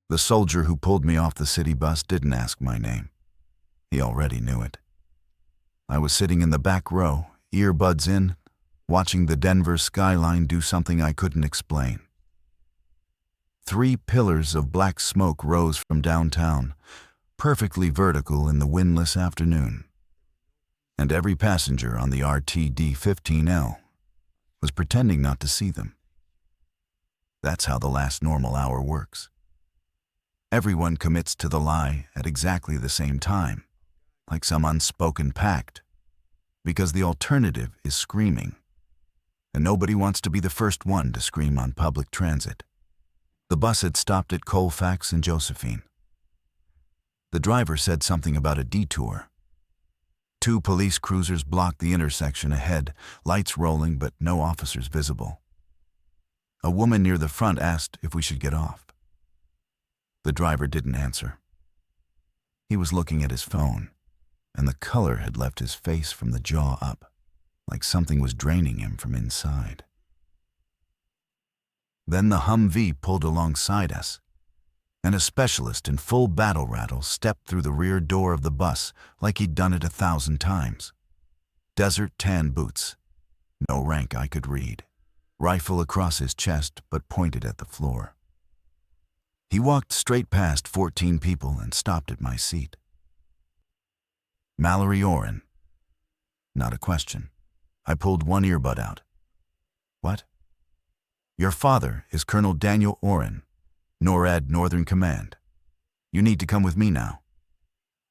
The soldier who pulled me off the city bus didn't ask my name. He already knew it. I was sitting in the back row, earbuds in, watching the Denver skyline do something I couldn't explain. 3 pillars of black smoke rose from downtown, perfectly vertical in the windless afternoon. And every passenger on the RTD-15L was pretending not to see them. That's how the last normal hour works. Everyone commits to the lie at exactly the same time, like some unspoken pact, because the alternative is screaming, and nobody wants to be the first one to scream on public transit. The bus had stopped at Colfax and Josephine. The driver said something about a detour. 2 police cruisers blocked the intersection ahead, lights rolling but no officers visible. A woman near the front asked if we should get off. The driver didn't answer. He was looking at his phone, and the color had left his face from the jaw up, like something was draining him from inside. Then the Humvee pulled alongside us, and a specialist in full battle rattle stepped through the rear door of the bus like he'd done it 1,000 times. Desert tan boots, no rank I could read, rifle across his chest but pointed at the floor. He walked straight past 14 people and stopped at my seat. Mallory Oren. Not a question. I pulled one earbud out. What? Your father is Colonel Daniel Oren, NORAD Northern Command. You need to come with me now.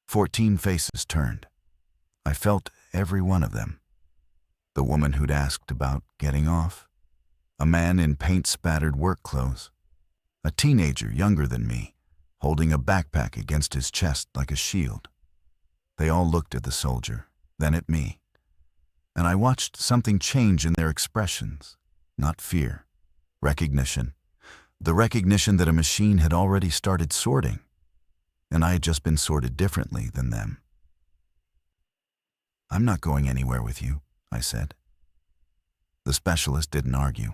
14 faces turned. I felt every one of them. The woman who'd asked about getting off. A man in paint-spattered work clothes. A teenager younger than me, holding a backpack against his chest like a shield. They all looked at the soldier, then at me. And I watched something change in their expressions. Not fear. Recognition. The recognition that a machine had already started sorting, and I had just been sorted differently than them. I'm not going anywhere with you, I said. The specialist didn't argue.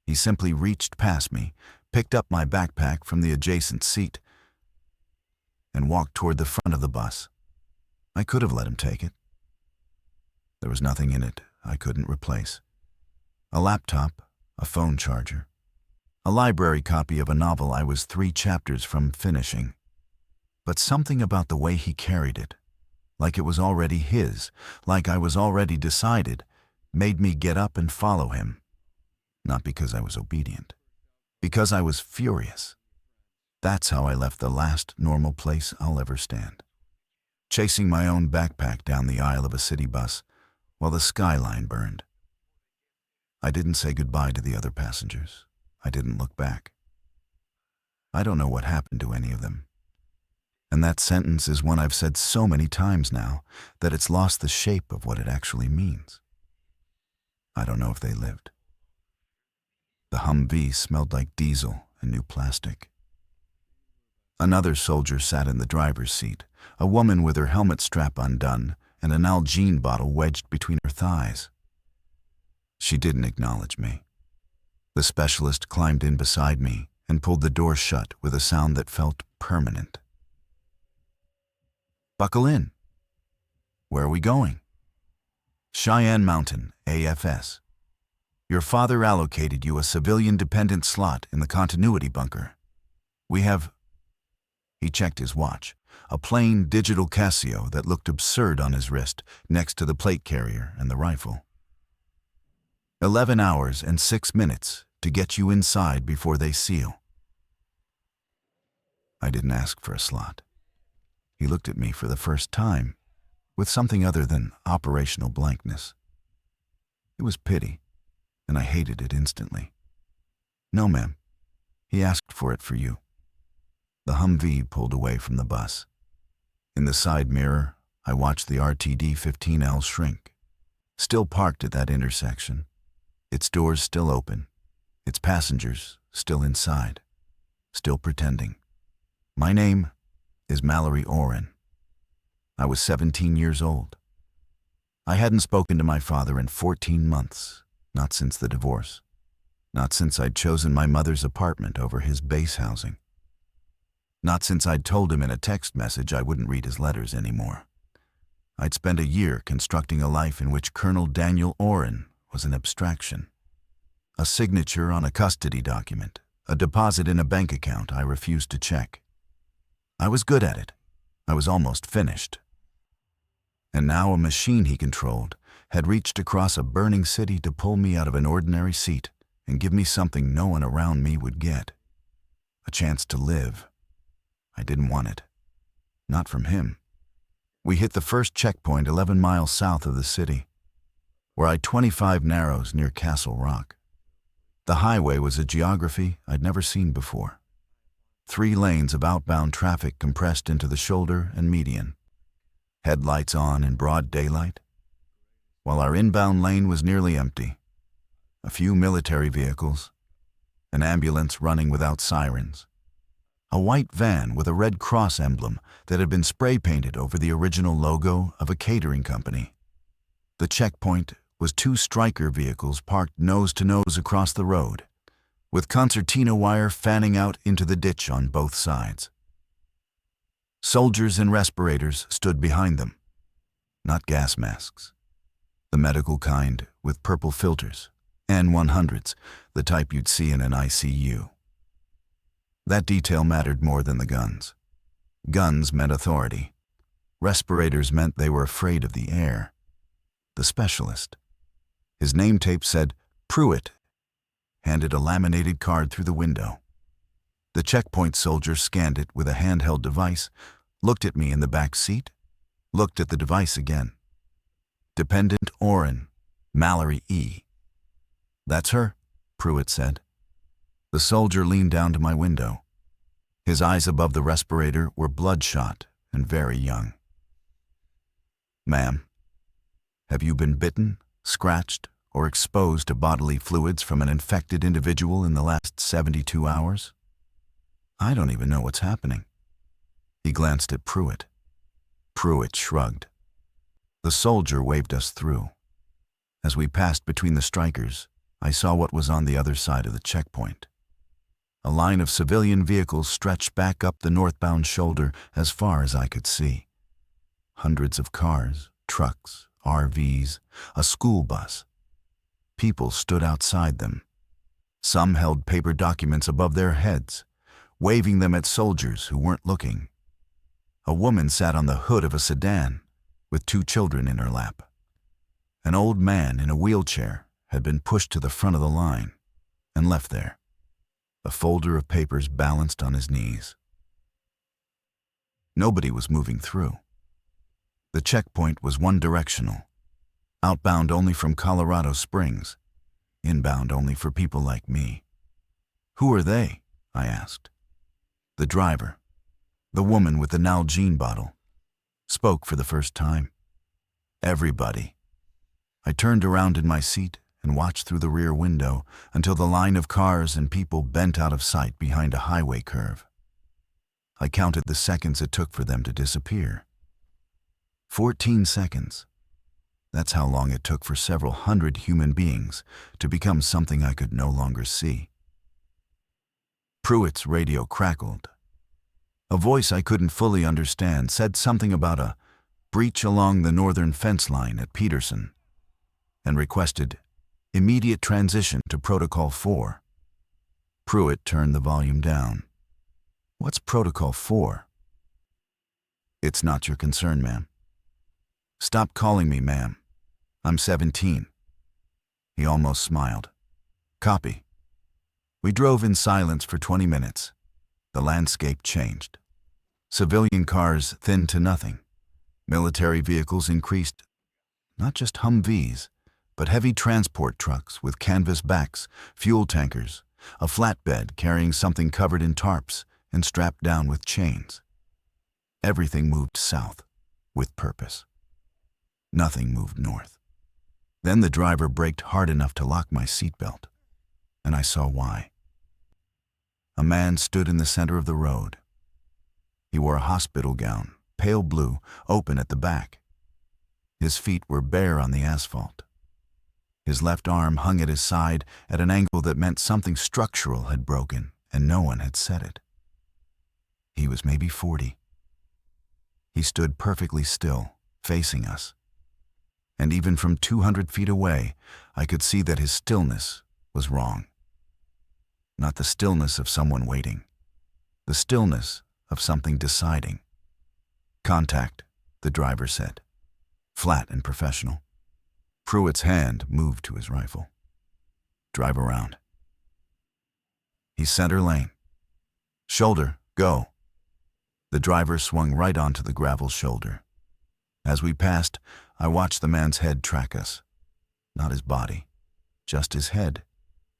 He simply reached past me, picked up my backpack from the adjacent seat, and walked toward the front of the bus. I could have let him take it. There was nothing in it I couldn't replace. A laptop, a phone charger, a library copy of a novel I was 3 chapters from finishing. But something about the way he carried it, like it was already his, like I was already decided, made me get up and follow him. Not because I was obedient, because I was furious. That's how I left the last normal place I'll ever stand. Chasing my own backpack down the aisle of a city bus while the skyline burned. I didn't say goodbye to the other passengers. I didn't look back. I don't know what happened to any of them. And that sentence is one I've said so many times now that it's lost the shape of what it actually means. I don't know if they lived. The Humvee smelled like diesel and new plastic. Another soldier sat in the driver's seat, a woman with her helmet strap undone and an Nalgene bottle wedged between her thighs. She didn't acknowledge me. The specialist climbed in beside me and pulled the door shut with a sound that felt permanent. Buckle in. Where are we going? Cheyenne Mountain, AFS. Your father allocated you a civilian-dependent slot in the continuity bunker. We have... He checked his watch, a plain digital Casio that looked absurd on his wrist next to the plate carrier and the rifle. 11 hours and 6 minutes to get you inside before they seal. I didn't ask for a slot. He looked at me for the first time with something other than operational blankness. It was pity, and I hated it instantly. No, ma'am. He asked for it for you. The Humvee pulled away from the bus. In the side mirror, I watched the RTD-15L shrink, still parked at that intersection, its doors still open, its passengers still inside, still pretending. My name is Mallory Oren. I was 17 years old. I hadn't spoken to my father in 14 months, not since the divorce, not since I'd chosen my mother's apartment over his base housing. Not since I'd told him in a text message I wouldn't read his letters anymore. I'd spent a year constructing a life in which Colonel Daniel Oren was an abstraction. A signature on a custody document, a deposit in a bank account I refused to check. I was good at it. I was almost finished. And now a machine he controlled had reached across a burning city to pull me out of an ordinary seat and give me something no one around me would get. A chance to live. I didn't want it. Not from him. We hit the first checkpoint 11 miles south of the city. We're I-25 Narrows near Castle Rock. The highway was a geography I'd never seen before. 3 lanes of outbound traffic compressed into the shoulder and median. Headlights on in broad daylight, while our inbound lane was nearly empty. A few military vehicles, an ambulance running without sirens, a white van with a Red Cross emblem that had been spray-painted over the original logo of a catering company. The checkpoint was 2 Stryker vehicles parked nose-to-nose across the road, with concertina wire fanning out into the ditch on both sides. Soldiers in respirators stood behind them. Not gas masks. The medical kind with purple filters, N100s, the type you'd see in an ICU. That detail mattered more than the guns. Guns meant authority. Respirators meant they were afraid of the air. The specialist. His name tape said, Pruitt, handed a laminated card through the window. The checkpoint soldier scanned it with a handheld device, looked at me in the back seat, looked at the device again. Dependent Oren, Mallory E. That's her, Pruitt said. The soldier leaned down to my window. His eyes above the respirator were bloodshot and very young. Ma'am, have you been bitten, scratched, or exposed to bodily fluids from an infected individual in the last 72 hours? I don't even know what's happening. He glanced at Pruitt. Pruitt shrugged. The soldier waved us through. As we passed between the strikers, I saw what was on the other side of the checkpoint. A line of civilian vehicles stretched back up the northbound shoulder as far as I could see. Hundreds of cars, trucks, RVs, a school bus. People stood outside them. Some held paper documents above their heads, waving them at soldiers who weren't looking. A woman sat on the hood of a sedan with 2 children in her lap. An old man in a wheelchair had been pushed to the front of the line and left there, a folder of papers balanced on his knees. Nobody was moving through. The checkpoint was one-directional, outbound only from Colorado Springs, inbound only for people like me. Who are they? I asked. The driver, the woman with the Nalgene bottle, spoke for the first time. Everybody. I turned around in my seat and watched through the rear window until the line of cars and people bent out of sight behind a highway curve. I counted the seconds it took for them to disappear. 14 seconds. That's how long it took for several hundred human beings to become something I could no longer see. Pruitt's radio crackled. A voice I couldn't fully understand said something about a breach along the northern fence line at Peterson and requested immediate transition to Protocol 4. Pruitt turned the volume down. What's Protocol 4? It's not your concern, ma'am. Stop calling me ma'am. I'm 17. He almost smiled. Copy. We drove in silence for 20 minutes. The landscape changed. Civilian cars thinned to nothing. Military vehicles increased, not just Humvees, but heavy transport trucks with canvas backs, fuel tankers, a flatbed carrying something covered in tarps and strapped down with chains. Everything moved south, with purpose. Nothing moved north. Then the driver braked hard enough to lock my seatbelt, and I saw why. A man stood in the center of the road. He wore a hospital gown, pale blue, open at the back. His feet were bare on the asphalt. His left arm hung at his side at an angle that meant something structural had broken, and no one had said it. He was maybe 40. He stood perfectly still, facing us. And even from 200 feet away, I could see that his stillness was wrong. Not the stillness of someone waiting. The stillness of something deciding. "Contact," the driver said, flat and professional. Pruitt's hand moved to his rifle. "Drive around." He center lane. "Shoulder, go." The driver swung right onto the gravel shoulder. As we passed, I watched the man's head track us. Not his body, just his head,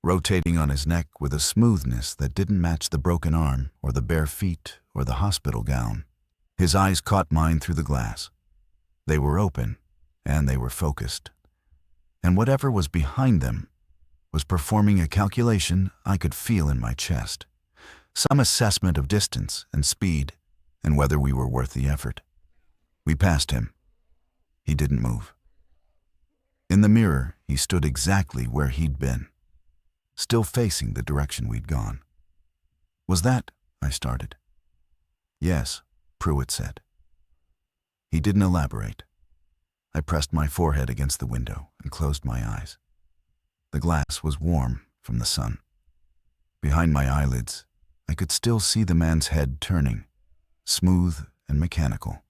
rotating on his neck with a smoothness that didn't match the broken arm or the bare feet or the hospital gown. His eyes caught mine through the glass. They were open, and they were focused. And whatever was behind them was performing a calculation I could feel in my chest. Some assessment of distance and speed and whether we were worth the effort. We passed him. He didn't move. In the mirror, he stood exactly where he'd been, still facing the direction we'd gone. "Was that?" I started. "Yes," Pruitt said. He didn't elaborate. I pressed my forehead against the window and closed my eyes. The glass was warm from the sun. Behind my eyelids, I could still see the man's head turning, smooth and mechanical.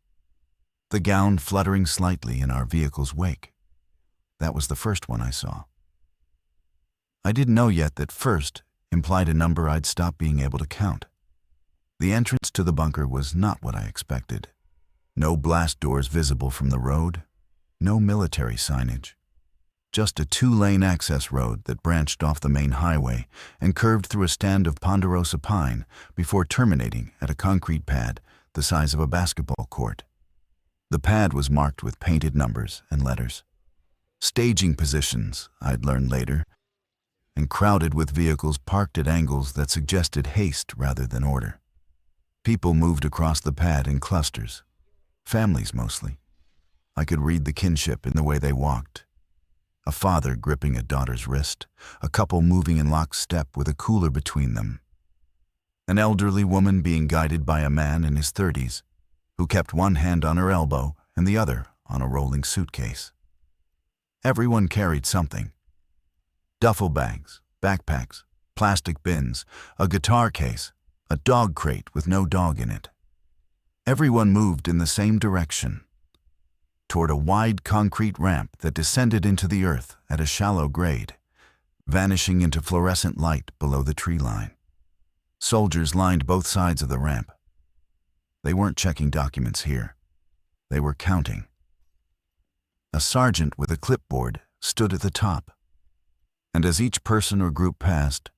The gown fluttering slightly in our vehicle's wake. That was the first one I saw. I didn't know yet that first implied a number I'd stopped being able to count. The entrance to the bunker was not what I expected. No blast doors visible from the road, no military signage. Just a 2-lane access road that branched off the main highway and curved through a stand of ponderosa pine before terminating at a concrete pad the size of a basketball court. The pad was marked with painted numbers and letters. Staging positions, I'd learned later, and crowded with vehicles parked at angles that suggested haste rather than order. People moved across the pad in clusters, families mostly. I could read the kinship in the way they walked. A father gripping a daughter's wrist, a couple moving in lockstep with a cooler between them. An elderly woman being guided by a man in his 30s, who kept one hand on her elbow and the other on a rolling suitcase. Everyone carried something. Duffel bags, backpacks, plastic bins, a guitar case, a dog crate with no dog in it. Everyone moved in the same direction, toward a wide concrete ramp that descended into the earth at a shallow grade, vanishing into fluorescent light below the tree line. Soldiers lined both sides of the ramp. They weren't checking documents here. They were counting. A sergeant with a clipboard stood at the top, and as each person or group passed,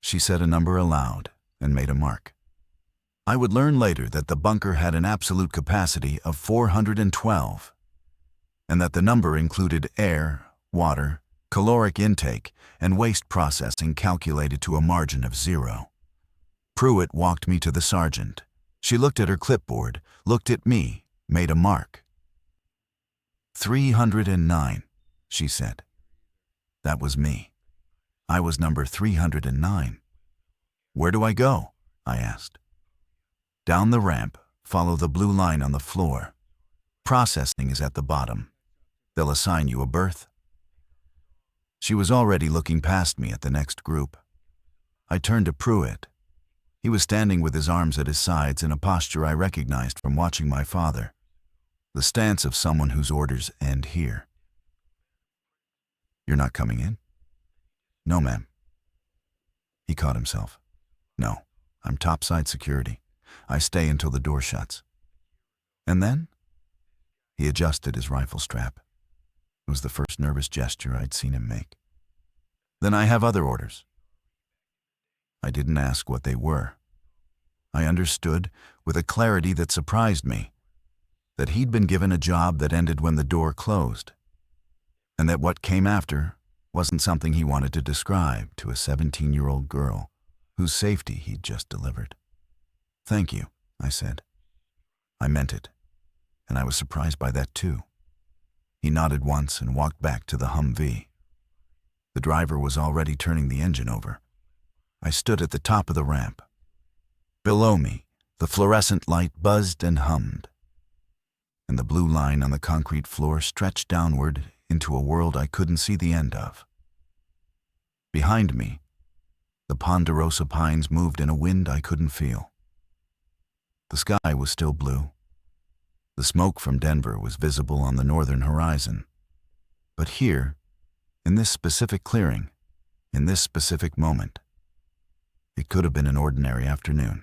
she said a number aloud and made a mark. I would learn later that the bunker had an absolute capacity of 412, and that the number included air, water, caloric intake, and waste processing calculated to a margin of 0. Pruitt walked me to the sergeant. She looked at her clipboard, looked at me, made a mark. 309, she said. That was me. I was number 309. Where do I go? I asked. Down the ramp, follow the blue line on the floor. Processing is at the bottom. They'll assign you a berth. She was already looking past me at the next group. I turned to Pruitt. He was standing with his arms at his sides in a posture I recognized from watching my father. The stance of someone whose orders end here. You're not coming in? No, ma'am. He caught himself. No, I'm topside security. I stay until the door shuts. And then? He adjusted his rifle strap. It was the first nervous gesture I'd seen him make. Then I have other orders. I didn't ask what they were. I understood, with a clarity that surprised me, that he'd been given a job that ended when the door closed, and that what came after wasn't something he wanted to describe to a 17-year-old girl whose safety he'd just delivered. Thank you, I said. I meant it, and I was surprised by that too. He nodded once and walked back to the Humvee. The driver was already turning the engine over. I stood at the top of the ramp. Below me, The fluorescent light buzzed and hummed, and the blue line on the concrete floor stretched downward into a world I couldn't see the end of. Behind me, the ponderosa pines moved in a wind I couldn't feel. The sky was still blue. The smoke from Denver was visible on the northern horizon. But here, in this specific clearing, in this specific moment, it could have been an ordinary afternoon.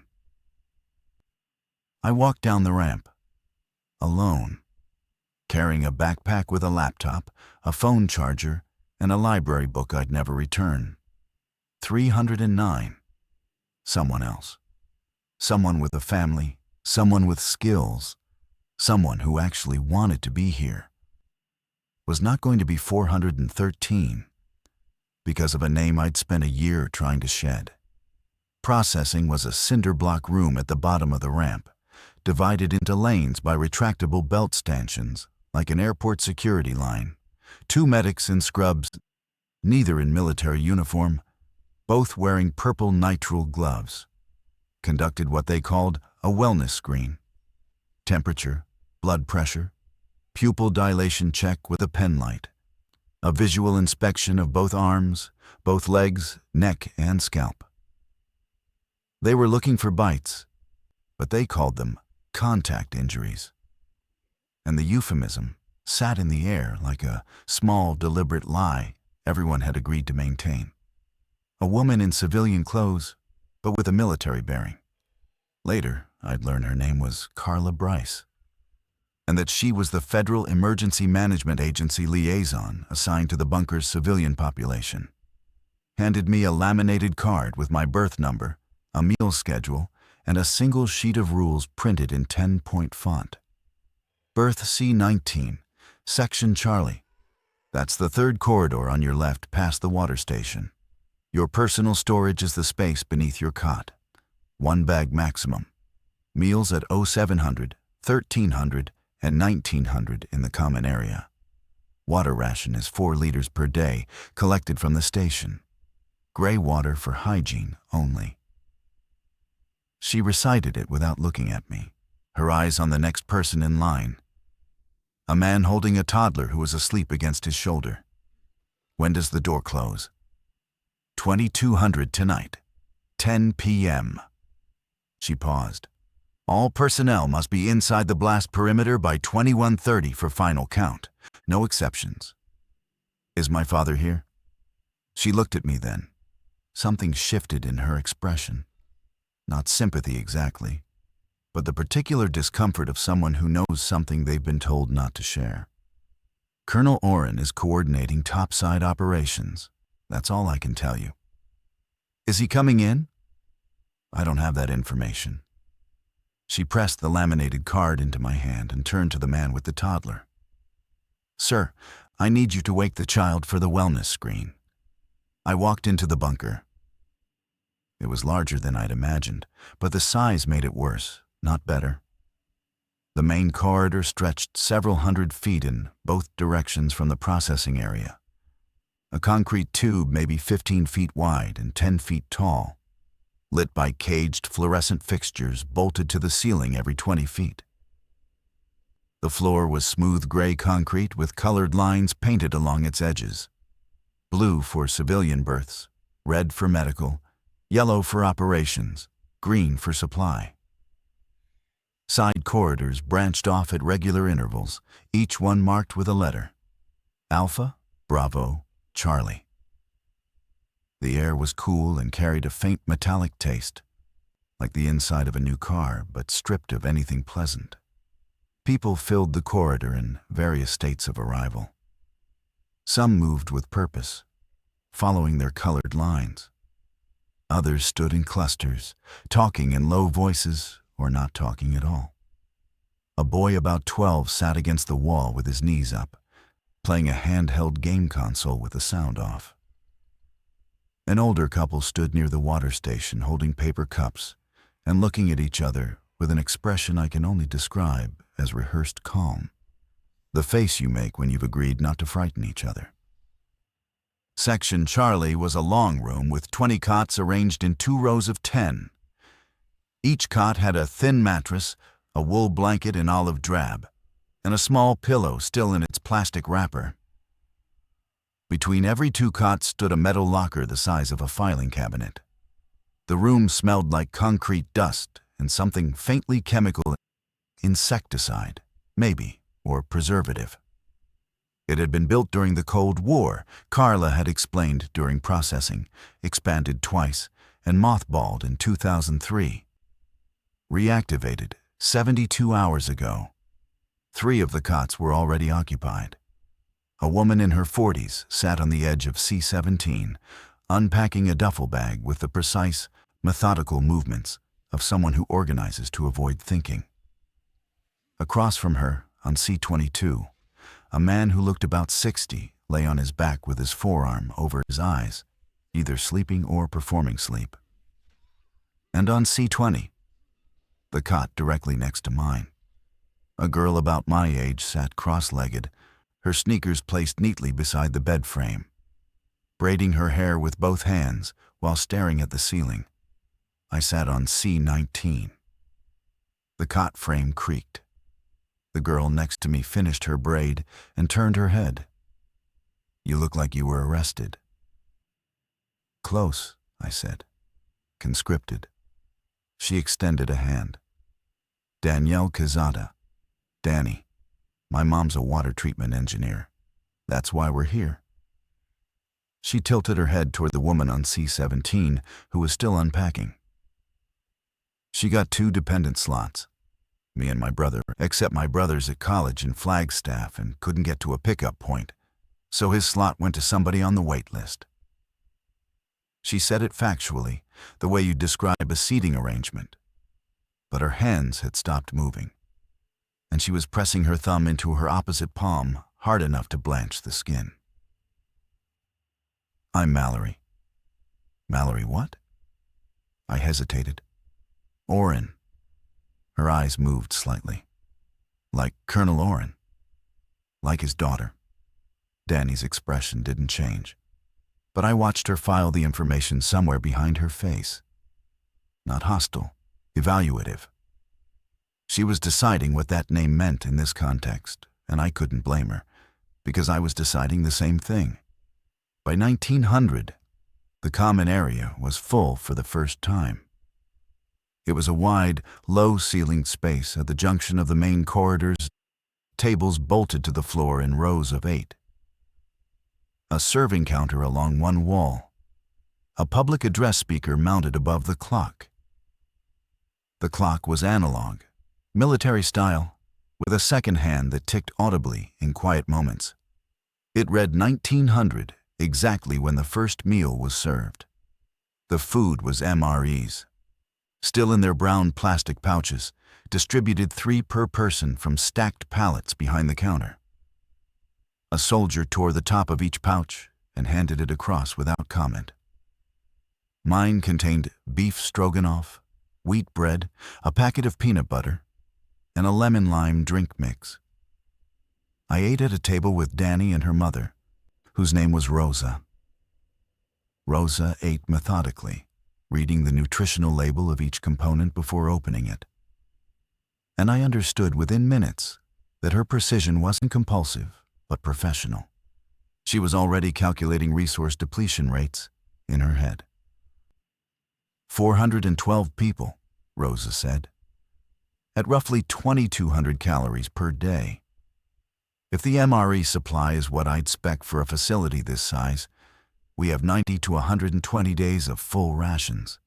I walked down the ramp, alone, carrying a backpack with a laptop, a phone charger, and a library book I'd never return. 309. Someone else. Someone with a family, someone with skills, someone who actually wanted to be here. Was not going to be 413 because of a name I'd spent a year trying to shed. Processing was a cinder block room at the bottom of the ramp, divided into lanes by retractable belt stanchions, like an airport security line. 2 medics in scrubs, neither in military uniform, both wearing purple nitrile gloves, conducted what they called a wellness screen. Temperature, blood pressure, pupil dilation check with a pen light, a visual inspection of both arms, both legs, neck, and scalp. They were looking for bites, but they called them contact injuries. And the euphemism sat in the air like a small, deliberate lie everyone had agreed to maintain. A woman in civilian clothes, but with a military bearing. Later, I'd learn her name was Carla Bryce, and that she was the Federal Emergency Management Agency liaison assigned to the bunker's civilian population. Handed me a laminated card with my birth number, a meal schedule, and a single sheet of rules printed in 10-point font. Berth C-19, Section Charlie. That's the 3rd corridor on your left past the water station. Your personal storage is the space beneath your cot. 1 bag maximum. Meals at 0700, 1300, and 1900 in the common area. Water ration is 4 liters per day, collected from the station. Gray water for hygiene only. She recited it without looking at me, her eyes on the next person in line. A man holding a toddler who was asleep against his shoulder. When does the door close? 2200 tonight, 10 p.m. She paused. All personnel must be inside the blast perimeter by 21:30 for final count. No exceptions. Is my father here? She looked at me then. Something shifted in her expression. Not sympathy exactly, but the particular discomfort of someone who knows something they've been told not to share. Colonel Oren is coordinating topside operations. That's all I can tell you. Is he coming in? I don't have that information. She pressed the laminated card into my hand and turned to the man with the toddler. Sir, I need you to wake the child for the wellness screen. I walked into the bunker. It was larger than I'd imagined, but the size made it worse, not better. The main corridor stretched several hundred feet in both directions from the processing area. A concrete tube maybe 15 feet wide and 10 feet tall, lit by caged fluorescent fixtures bolted to the ceiling every 20 feet. The floor was smooth gray concrete with colored lines painted along its edges. Blue for civilian berths, red for medical, yellow for operations, green for supply. Side corridors branched off at regular intervals, each one marked with a letter. Alpha, Bravo, Charlie. The air was cool and carried a faint metallic taste, like the inside of a new car, but stripped of anything pleasant. People filled the corridor in various states of arrival. Some moved with purpose, following their colored lines. Others stood in clusters, talking in low voices or not talking at all. A boy about 12 sat against the wall with his knees up, playing a handheld game console with the sound off. An older couple stood near the water station holding paper cups and looking at each other with an expression I can only describe as rehearsed calm. The face you make when you've agreed not to frighten each other. Section Charlie was a long room with 20 cots arranged in 2 rows of 10. Each cot had a thin mattress, a wool blanket in olive drab, and a small pillow still in its plastic wrapper. Between every two cots stood a metal locker the size of a filing cabinet. The room smelled like concrete dust and something faintly chemical, insecticide, maybe, or preservative. It had been built during the Cold War, Carla had explained during processing, expanded twice, and mothballed in 2003. Reactivated 72 hours ago. 3 of the cots were already occupied. A woman in her 40s sat on the edge of C-17, unpacking a duffel bag with the precise, methodical movements of someone who organizes to avoid thinking. Across from her, on C-22, a man who looked about 60 lay on his back with his forearm over his eyes, either sleeping or performing sleep. And on C-20, the cot directly next to mine, a girl about my age sat cross-legged, her sneakers placed neatly beside the bed frame, braiding her hair with both hands while staring at the ceiling. I sat on C-19. The cot frame creaked. The girl next to me finished her braid and turned her head. "You look like you were arrested." "Close," I said. "Conscripted." She extended a hand. "Danielle Quezada. Danny. My mom's a water treatment engineer. That's why we're here." She tilted her head toward the woman on C-17 who was still unpacking. "She got 2 dependent slots. Me and my brother, except my brother's at college in Flagstaff and couldn't get to a pickup point, so his slot went to somebody on the wait list." She said it factually, the way you describe a seating arrangement. But her hands had stopped moving, and she was pressing her thumb into her opposite palm hard enough to blanch the skin. "I'm Mallory." "Mallory what?" I hesitated. "Orrin." Her eyes moved slightly. "Like Colonel Orrin." "Like his daughter." Danny's expression didn't change, but I watched her file the information somewhere behind her face. Not hostile, evaluative. She was deciding what that name meant in this context, and I couldn't blame her, because I was deciding the same thing. By 1900, the common area was full for the first time. It was a wide, low-ceilinged space at the junction of the main corridors, tables bolted to the floor in rows of 8. A serving counter along one wall. A public address speaker mounted above the clock. The clock was analog, military style, with a second hand that ticked audibly in quiet moments. It read 1900, exactly when the first meal was served. The food was MREs, still in their brown plastic pouches, distributed 3 per person from stacked pallets behind the counter. A soldier tore the top of each pouch and handed it across without comment. Mine contained beef stroganoff, wheat bread, a packet of peanut butter, and a lemon-lime drink mix. I ate at a table with Danny and her mother, whose name was Rosa. Rosa ate methodically, reading the nutritional label of each component before opening it. And I understood within minutes that her precision wasn't compulsive, but professional. She was already calculating resource depletion rates in her head. 412 people, Rosa said, at roughly 2,200 calories per day. If the MRE supply is what I'd spec for a facility this size, we have 90 to 120 days of full rations.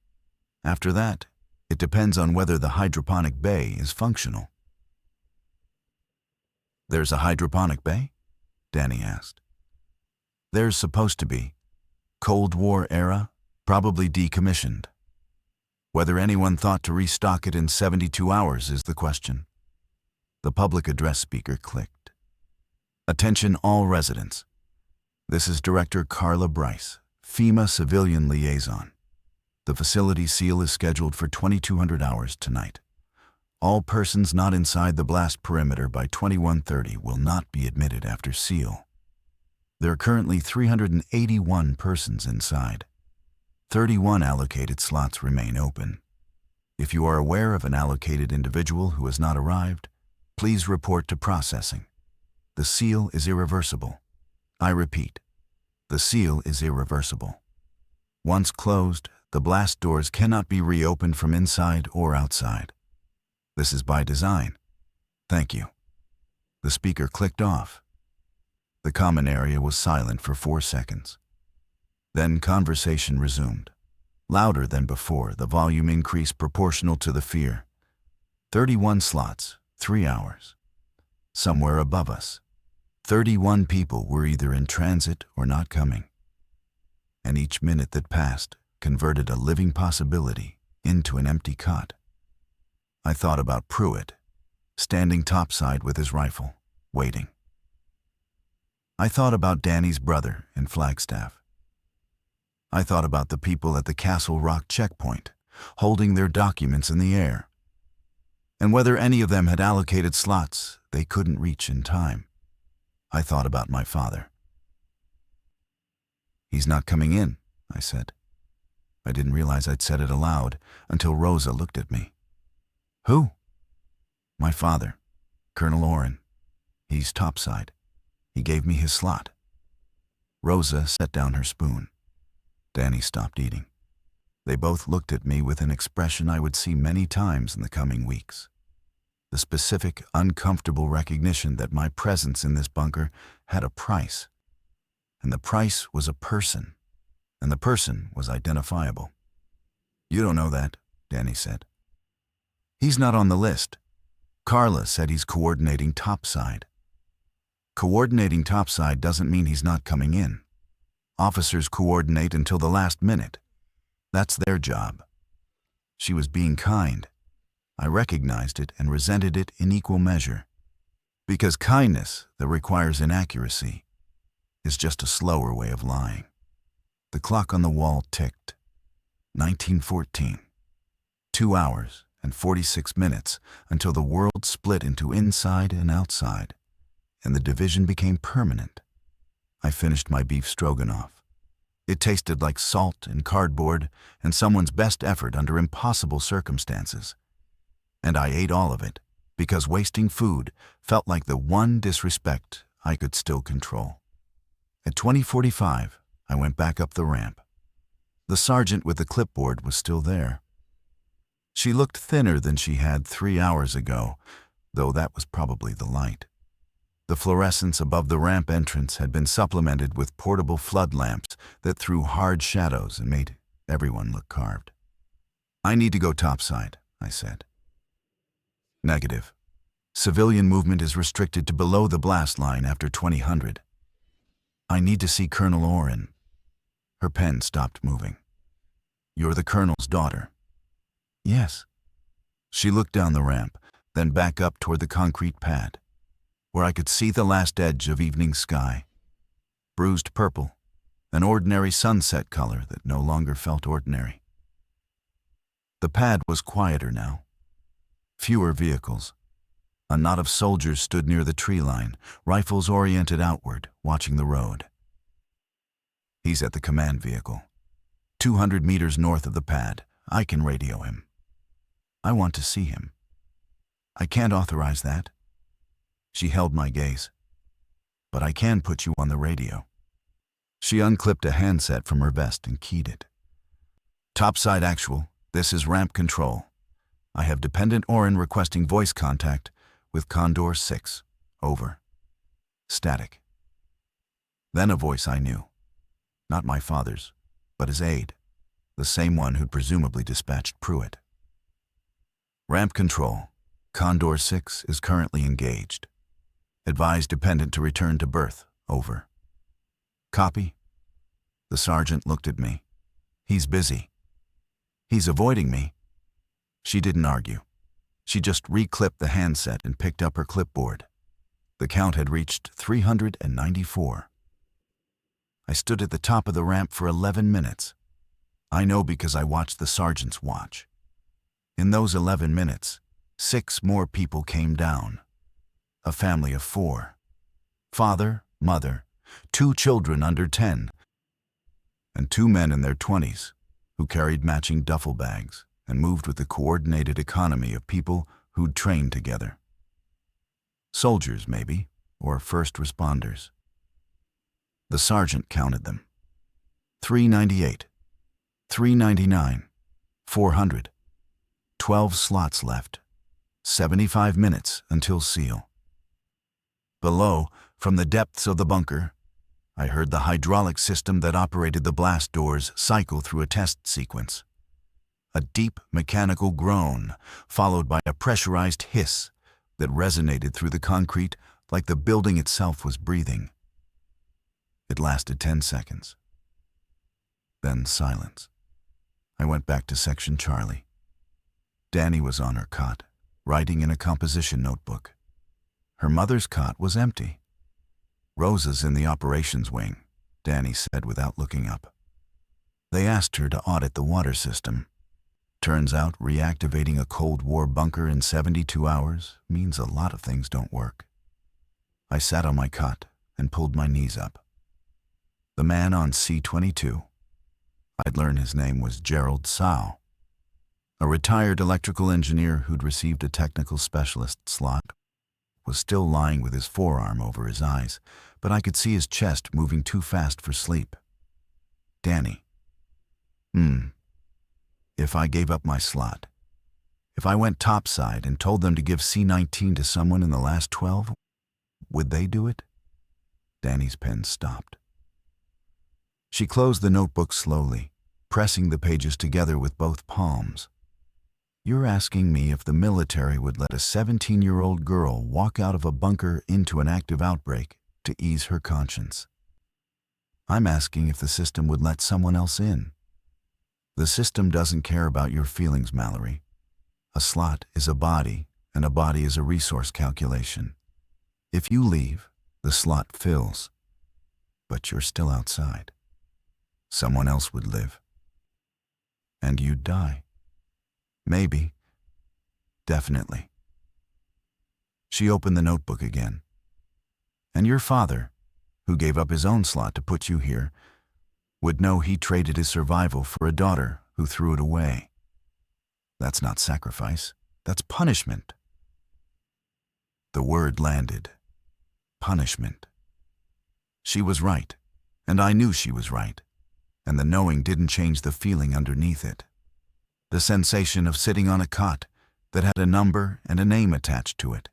After that, it depends on whether the hydroponic bay is functional. "There's a hydroponic bay?" Danny asked. "There's supposed to be. Cold War era, probably decommissioned. Whether anyone thought to restock it in 72 hours is the question." The public address speaker clicked. "Attention all residents. This is Director Carla Bryce, FEMA Civilian Liaison. The facility seal is scheduled for 2,200 hours tonight. All persons not inside the blast perimeter by 21:30 will not be admitted after seal. There are currently 381 persons inside. 31 allocated slots remain open. If you are aware of an allocated individual who has not arrived, please report to processing. The seal is irreversible. I repeat, the seal is irreversible. Once closed, the blast doors cannot be reopened from inside or outside. This is by design. Thank you. The speaker clicked off. The common area was silent for 4 seconds. Then conversation resumed. Louder than before, the volume increased proportional to the fear. 31 slots, 3 hours. Somewhere above us, 31 people were either in transit or not coming. And each minute that passed converted a living possibility into an empty cot. I thought about Pruitt, standing topside with his rifle, waiting. I thought about Danny's brother in Flagstaff. I thought about the people at the Castle Rock checkpoint, holding their documents in the air, and whether any of them had allocated slots they couldn't reach in time. I thought about my father. "He's not coming in," I said. I didn't realize I'd said it aloud until Rosa looked at me. "Who?" "My father, Colonel Orrin. He's topside. He gave me his slot." Rosa set down her spoon. Danny stopped eating. They both looked at me with an expression I would see many times in the coming weeks. The specific, uncomfortable recognition that my presence in this bunker had a price. And the price was a person. And the person was identifiable. "You don't know that," Danny said. "He's not on the list. Carla said he's coordinating topside." "Coordinating topside doesn't mean he's not coming in. Officers coordinate until the last minute. That's their job." She was being kind. I recognized it and resented it in equal measure. Because kindness that requires inaccuracy is just a slower way of lying. The clock on the wall ticked. 1914. 2 hours and 46 minutes until the world split into inside and outside, and the division became permanent. I finished my beef stroganoff. It tasted like salt and cardboard and someone's best effort under impossible circumstances. And I ate all of it because wasting food felt like the one disrespect I could still control. At 20:45, I went back up the ramp. The sergeant with the clipboard was still there. She looked thinner than she had 3 hours ago, though that was probably the light. The fluorescence above the ramp entrance had been supplemented with portable flood lamps that threw hard shadows and made everyone look carved. "I need to go topside," I said. "Negative. Civilian movement is restricted to below the blast line after 2000. I need to see Colonel Orrin." Her pen stopped moving. "You're the colonel's daughter." "Yes." She looked down the ramp, then back up toward the concrete pad, where I could see the last edge of evening sky. Bruised purple, an ordinary sunset color that no longer felt ordinary. The pad was quieter now. Fewer vehicles. A knot of soldiers stood near the tree line, rifles oriented outward, watching the road. "He's at the command vehicle. 200 meters north of the pad. I can radio him." "I want to see him." "I can't authorize that." She held my gaze. "But I can put you on the radio." She unclipped a handset from her vest and keyed it. "Topside actual, this is ramp control. I have Dependent Orrin requesting voice contact with Condor 6. Over. Static." Then a voice I knew. Not my father's, but his aide, the same one who'd presumably dispatched Pruitt. "Ramp control. Condor 6 is currently engaged. Advise Dependent to return to berth. Over." "Copy." The sergeant looked at me. "He's busy." "He's avoiding me." She didn't argue. She just reclipped the handset and picked up her clipboard. The count had reached 394. I stood at the top of the ramp for 11 minutes. I know because I watched the sergeant's watch. In those 11 minutes, 6 more people came down. A family of 4. Father, mother, 2 children under 10, and 2 men in their 20s who carried matching duffel bags and moved with the coordinated economy of people who'd trained together. Soldiers, maybe, or first responders. The sergeant counted them. 398, 399, 400. 12 slots left. 75 minutes until SEAL. Below, from the depths of the bunker, I heard the hydraulic system that operated the blast doors cycle through a test sequence. A deep mechanical groan, followed by a pressurized hiss that resonated through the concrete like the building itself was breathing. It lasted 10 seconds. Then silence. I went back to Section Charlie. Danny was on her cot, writing in a composition notebook. Her mother's cot was empty. Rosa's in the operations wing, Danny said without looking up. They asked her to audit the water system. Turns out reactivating a Cold War bunker in 72 hours means a lot of things don't work. I sat on my cot and pulled my knees up. The man on C-22, I'd learned his name was Gerald Sow, a retired electrical engineer who'd received a technical specialist slot, was still lying with his forearm over his eyes, but I could see his chest moving too fast for sleep. Danny. If I gave up my slot, if I went topside and told them to give C-19 to someone in the last 12, would they do it? Danny's pen stopped. She closed the notebook slowly, pressing the pages together with both palms. You're asking me if the military would let a 17-year-old girl walk out of a bunker into an active outbreak to ease her conscience. I'm asking if the system would let someone else in. The system doesn't care about your feelings, Mallory. A slot is a body, and a body is a resource calculation. If you leave, the slot fills. But you're still outside. Someone else would live. And you'd die. Maybe. Definitely. She opened the notebook again. And your father, who gave up his own slot to put you here, would know he traded his survival for a daughter who threw it away. That's not sacrifice. That's punishment. The word landed. Punishment. She was right, and I knew she was right, and the knowing didn't change the feeling underneath it. The sensation of sitting on a cot that had a number and a name attached to it,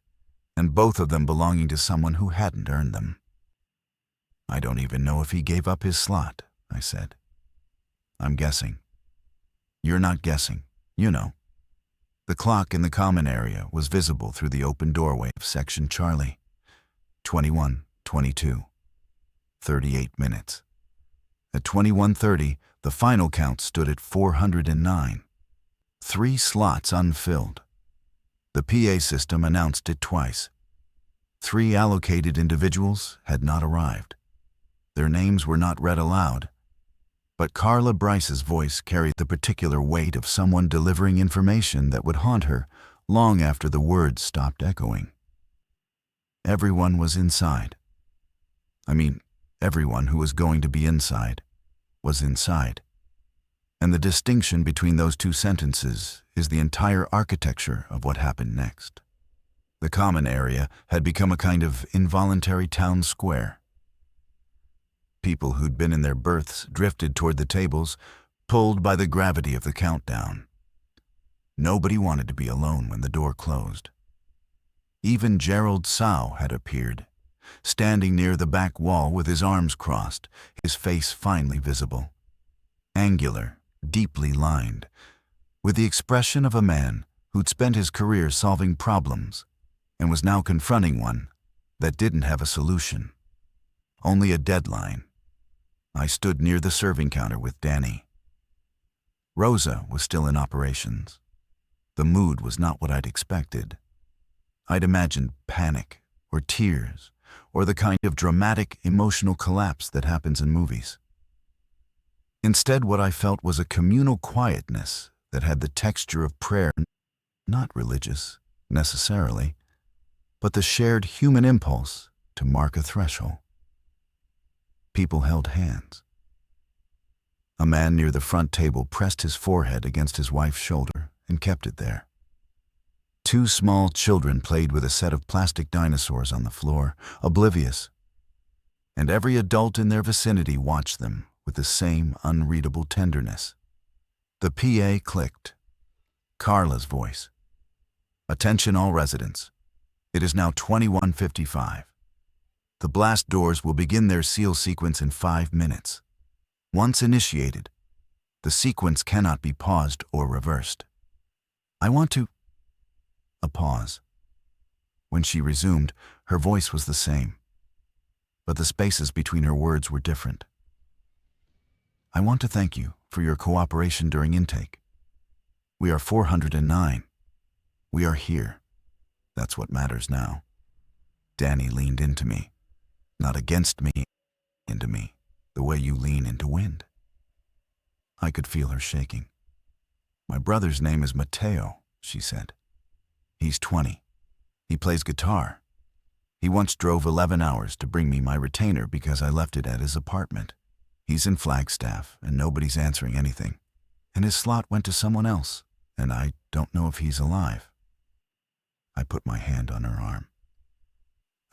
and both of them belonging to someone who hadn't earned them. I don't even know if he gave up his slot, I said. I'm guessing. You're not guessing, you know. The clock in the common area was visible through the open doorway of Section Charlie. 21, 22. 38 minutes. At 21:30, the final count stood at 409. 3 slots unfilled. The PA system announced it twice. 3 allocated individuals had not arrived. Their names were not read aloud, but Carla Bryce's voice carried the particular weight of someone delivering information that would haunt her long after the words stopped echoing. Everyone was inside. Everyone who was going to be inside was inside. And the distinction between those two sentences is the entire architecture of what happened next. The common area had become a kind of involuntary town square. People who'd been in their berths drifted toward the tables, pulled by the gravity of the countdown. Nobody wanted to be alone when the door closed. Even Gerald Sow had appeared, standing near the back wall with his arms crossed, his face finely visible. Angular, deeply lined, with the expression of a man who'd spent his career solving problems and was now confronting one that didn't have a solution, only a deadline. I stood near the serving counter with Danny. Rosa was still in operations. The mood was not what I'd expected. I'd imagined panic or tears or the kind of dramatic emotional collapse that happens in movies. Instead, what I felt was a communal quietness that had the texture of prayer, not religious, necessarily, but the shared human impulse to mark a threshold. People held hands. A man near the front table pressed his forehead against his wife's shoulder and kept it there. Two small children played with a set of plastic dinosaurs on the floor, oblivious, and every adult in their vicinity watched them with the same unreadable tenderness. The PA clicked. Carla's voice. "Attention all residents. It is now 21:55. The blast doors will begin their seal sequence in 5 minutes. Once initiated, the sequence cannot be paused or reversed. I want to..." A pause. When she resumed, her voice was the same, but the spaces between her words were different. "I want to thank you for your cooperation during intake. We are 409. We are here. That's what matters now." Danny leaned into me, not against me, into me, the way you lean into wind. I could feel her shaking. "My brother's name is Mateo," she said. "He's 20. He plays guitar. He once drove 11 hours to bring me my retainer because I left it at his apartment. He's in Flagstaff and nobody's answering anything. And his slot went to someone else, and I don't know if he's alive." I put my hand on her arm.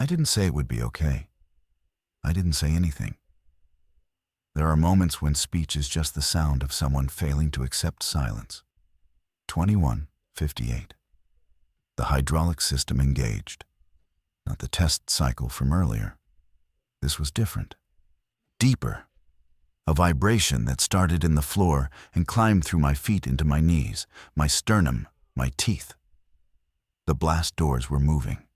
I didn't say it would be okay. I didn't say anything. There are moments when speech is just the sound of someone failing to accept silence. 21:58. The hydraulic system engaged. Not the test cycle from earlier. This was different. Deeper. A vibration that started in the floor and climbed through my feet into my knees, my sternum, my teeth. The blast doors were moving.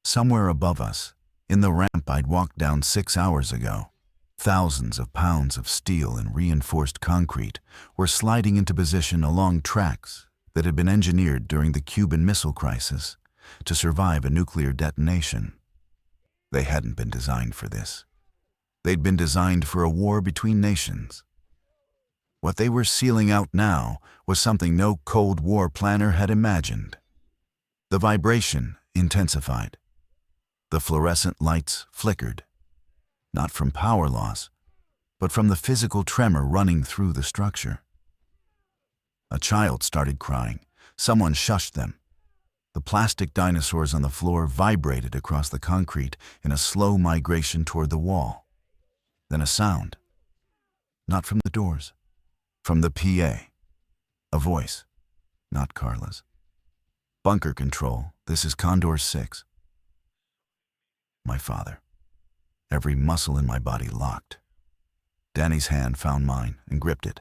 Somewhere above us, in the ramp I'd walked down 6 hours ago, thousands of pounds of steel and reinforced concrete were sliding into position along tracks that had been engineered during the Cuban Missile Crisis to survive a nuclear detonation. They hadn't been designed for this. They'd been designed for a war between nations. What they were sealing out now was something no Cold War planner had imagined. The vibration intensified. The fluorescent lights flickered, not from power loss, but from the physical tremor running through the structure. A child started crying. Someone shushed them. The plastic dinosaurs on the floor vibrated across the concrete in a slow migration toward the wall. Then a sound. Not from the doors. From the PA. A voice. Not Carla's. "Bunker control, this is Condor 6. My father. Every muscle in my body locked. Danny's hand found mine and gripped it.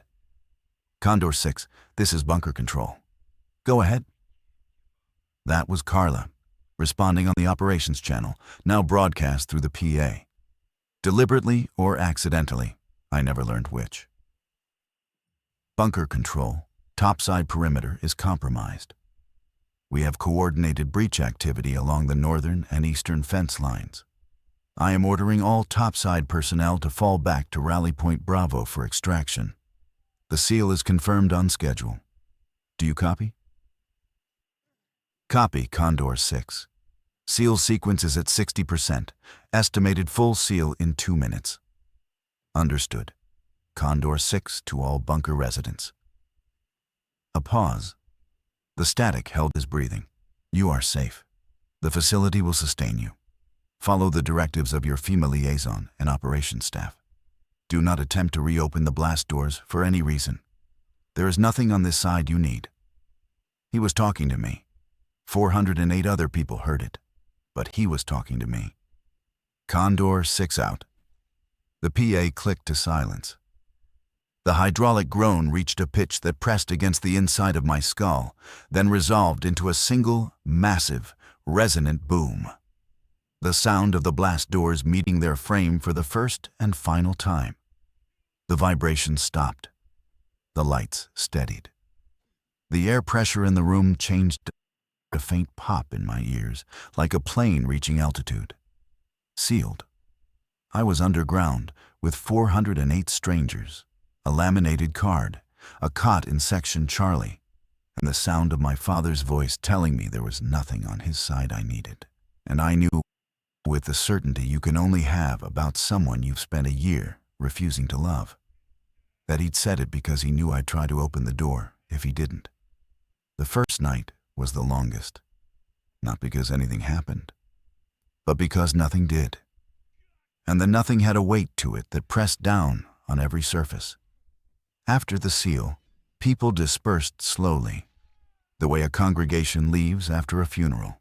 "Condor 6, this is bunker control. Go ahead." That was Carla, responding on the operations channel, now broadcast through the PA. Deliberately or accidentally, I never learned which. "Bunker control, topside perimeter is compromised. We have coordinated breach activity along the northern and eastern fence lines. I am ordering all topside personnel to fall back to Rally Point Bravo for extraction. The seal is confirmed on schedule. Do you copy?" "Copy, Condor 6. Seal sequence is at 60%. Estimated full seal in 2 minutes." "Understood. Condor 6 to all bunker residents." A pause. The static held his breathing. "You are safe. The facility will sustain you. Follow the directives of your FEMA liaison and operations staff. Do not attempt to reopen the blast doors for any reason. There is nothing on this side you need." He was talking to me. 408 other people heard it, but he was talking to me. "Condor 6 out." The PA clicked to silence. The hydraulic groan reached a pitch that pressed against the inside of my skull, then resolved into a single, massive, resonant boom. The sound of the blast doors meeting their frame for the first and final time. The vibration stopped. The lights steadied. The air pressure in the room changed to a faint pop in my ears, like a plane reaching altitude. Sealed. I was underground with 408 strangers, a laminated card, a cot in Section Charlie, and the sound of my father's voice telling me there was nothing on his side I needed. And I knew with the certainty you can only have about someone you've spent a year refusing to love. that he'd said it because he knew I'd try to open the door if he didn't. The first night was the longest, not because anything happened, but because nothing did. And the nothing had a weight to it that pressed down on every surface. After the seal, people dispersed slowly, the way a congregation leaves after a funeral.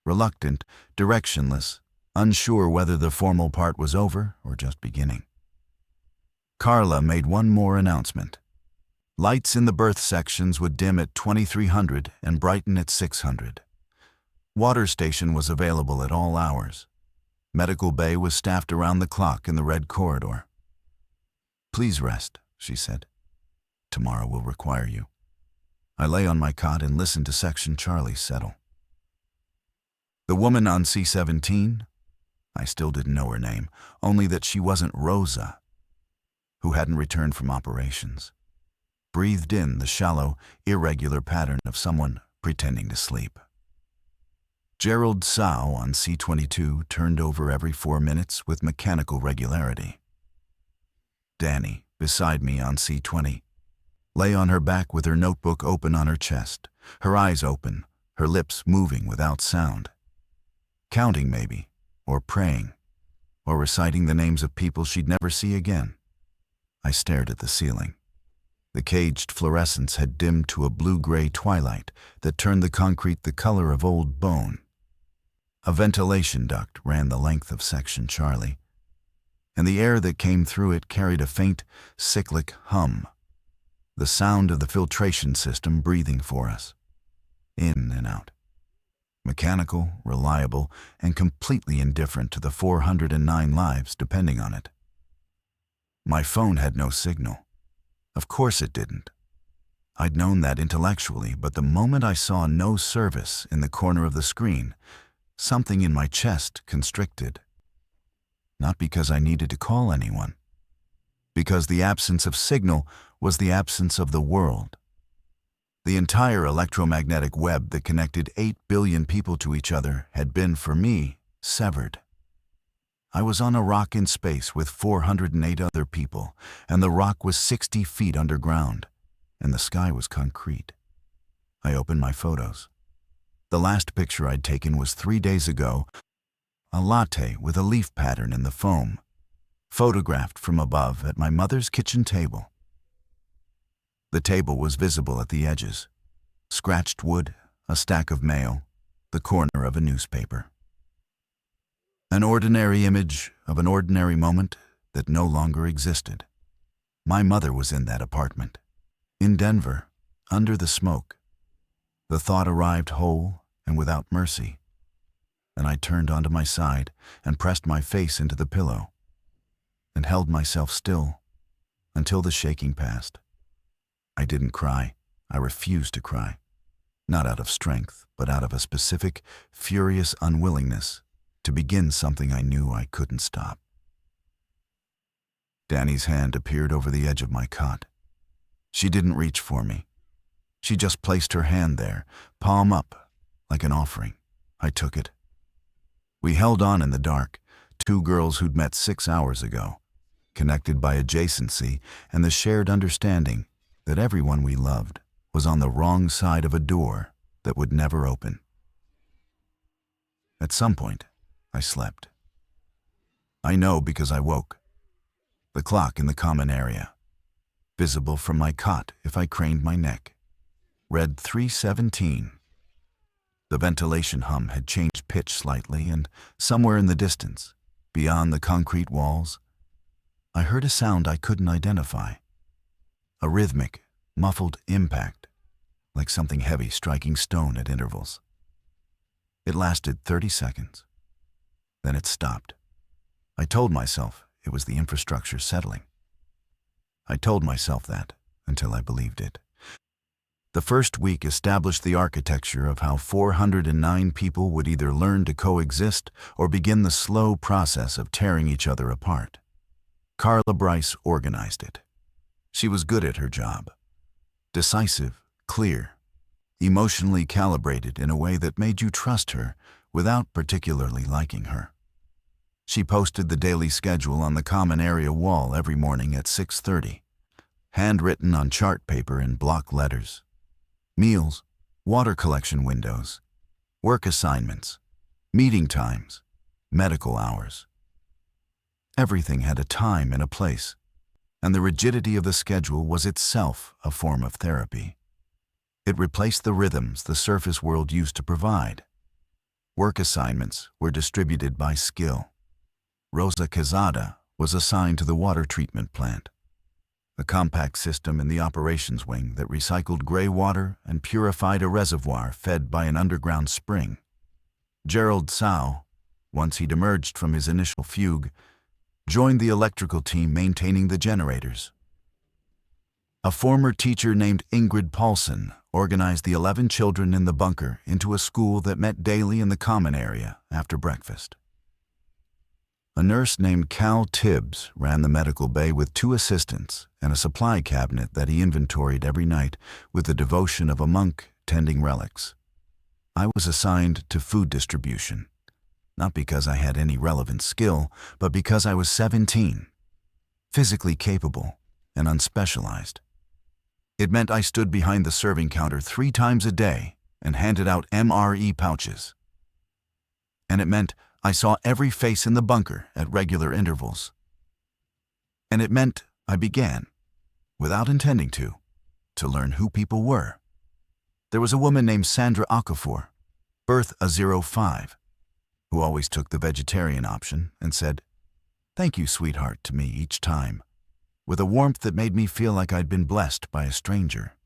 Reluctant, directionless, unsure whether the formal part was over or just beginning. Carla made one more announcement. Lights in the birth sections would dim at 2300 and brighten at 600. Water station was available at all hours. Medical bay was staffed around the clock in the red corridor. "Please rest," she said. "Tomorrow will require you." I lay on my cot and listened to Section Charlie settle. The woman on C-17, I still didn't know her name, only that she wasn't Rosa, who hadn't returned from operations, breathed in the shallow, irregular pattern of someone pretending to sleep. Gerald Sow on C-22 turned over every 4 minutes with mechanical regularity. Danny, beside me on C-20, lay on her back with her notebook open on her chest, her eyes open, her lips moving without sound. Counting maybe, or praying, or reciting the names of people she'd never see again. I stared at the ceiling. The caged fluorescence had dimmed to a blue-gray twilight that turned the concrete the color of old bone. A ventilation duct ran the length of Section Charlie, and the air that came through it carried a faint, cyclic hum, the sound of the filtration system breathing for us, in and out. Mechanical, reliable, and completely indifferent to the 409 lives depending on it. My phone had no signal. Of course it didn't. I'd known that intellectually, but the moment I saw no service in the corner of the screen, something in my chest constricted. Not because I needed to call anyone. Because the absence of signal was the absence of the world. The entire electromagnetic web that connected 8 billion people to each other had been, for me, severed. I was on a rock in space with 408 other people, and the rock was 60 feet underground, and the sky was concrete. I opened my photos. The last picture I'd taken was 3 days ago, a latte with a leaf pattern in the foam, photographed from above at my mother's kitchen table. The table was visible at the edges. Scratched wood, a stack of mail, the corner of a newspaper. An ordinary image of an ordinary moment that no longer existed. My mother was in that apartment, in Denver, under the smoke. The thought arrived whole and without mercy, and I turned onto my side and pressed my face into the pillow and held myself still until the shaking passed. I didn't cry. I refused to cry. Not out of strength, but out of a specific, furious unwillingness to begin something I knew I couldn't stop. Danny's hand appeared over the edge of my cot. She didn't reach for me. She just placed her hand there, palm up, like an offering. I took it. We held on in the dark, 2 girls who'd met 6 hours ago, connected by adjacency and the shared understanding that everyone we loved was on the wrong side of a door that would never open. At some point, I slept. I know because I woke. The clock in the common area, visible from my cot if I craned my neck, read 3:17. The ventilation hum had changed pitch slightly, and somewhere in the distance, beyond the concrete walls, I heard a sound I couldn't identify. A rhythmic, muffled impact, like something heavy striking stone at intervals. It lasted 30 seconds. Then it stopped. I told myself it was the infrastructure settling. I told myself that until I believed it. The first week established the architecture of how 409 people would either learn to coexist or begin the slow process of tearing each other apart. Carla Bryce organized it. She was good at her job. Decisive, clear, emotionally calibrated in a way that made you trust her without particularly liking her. She posted the daily schedule on the common area wall every morning at 6:30. handwritten on chart paper in block letters. Meals, water collection windows, work assignments, meeting times, medical hours. Everything had a time and a place, and the rigidity of the schedule was itself a form of therapy. It replaced the rhythms the surface world used to provide. Work assignments were distributed by skill. Rosa Quezada was assigned to the water treatment plant, a compact system in the operations wing that recycled gray water and purified a reservoir fed by an underground spring. Gerald Tsao, once he'd emerged from his initial fugue, joined the electrical team maintaining the generators. A former teacher named Ingrid Paulson organized the 11 children in the bunker into a school that met daily in the common area after breakfast. A nurse named Cal Tibbs ran the medical bay with 2 assistants and a supply cabinet that he inventoried every night with the devotion of a monk tending relics. I was assigned to food distribution, not because I had any relevant skill, but because I was 17, physically capable and unspecialized. It meant I stood behind the serving counter 3 times a day and handed out MRE pouches. And it meant I saw every face in the bunker at regular intervals. And it meant I began, without intending to learn who people were. There was a woman named Sandra Okafor, birth a 05, who always took the vegetarian option and said, "Thank you, sweetheart," to me each time, with a warmth that made me feel like I'd been blessed by a stranger.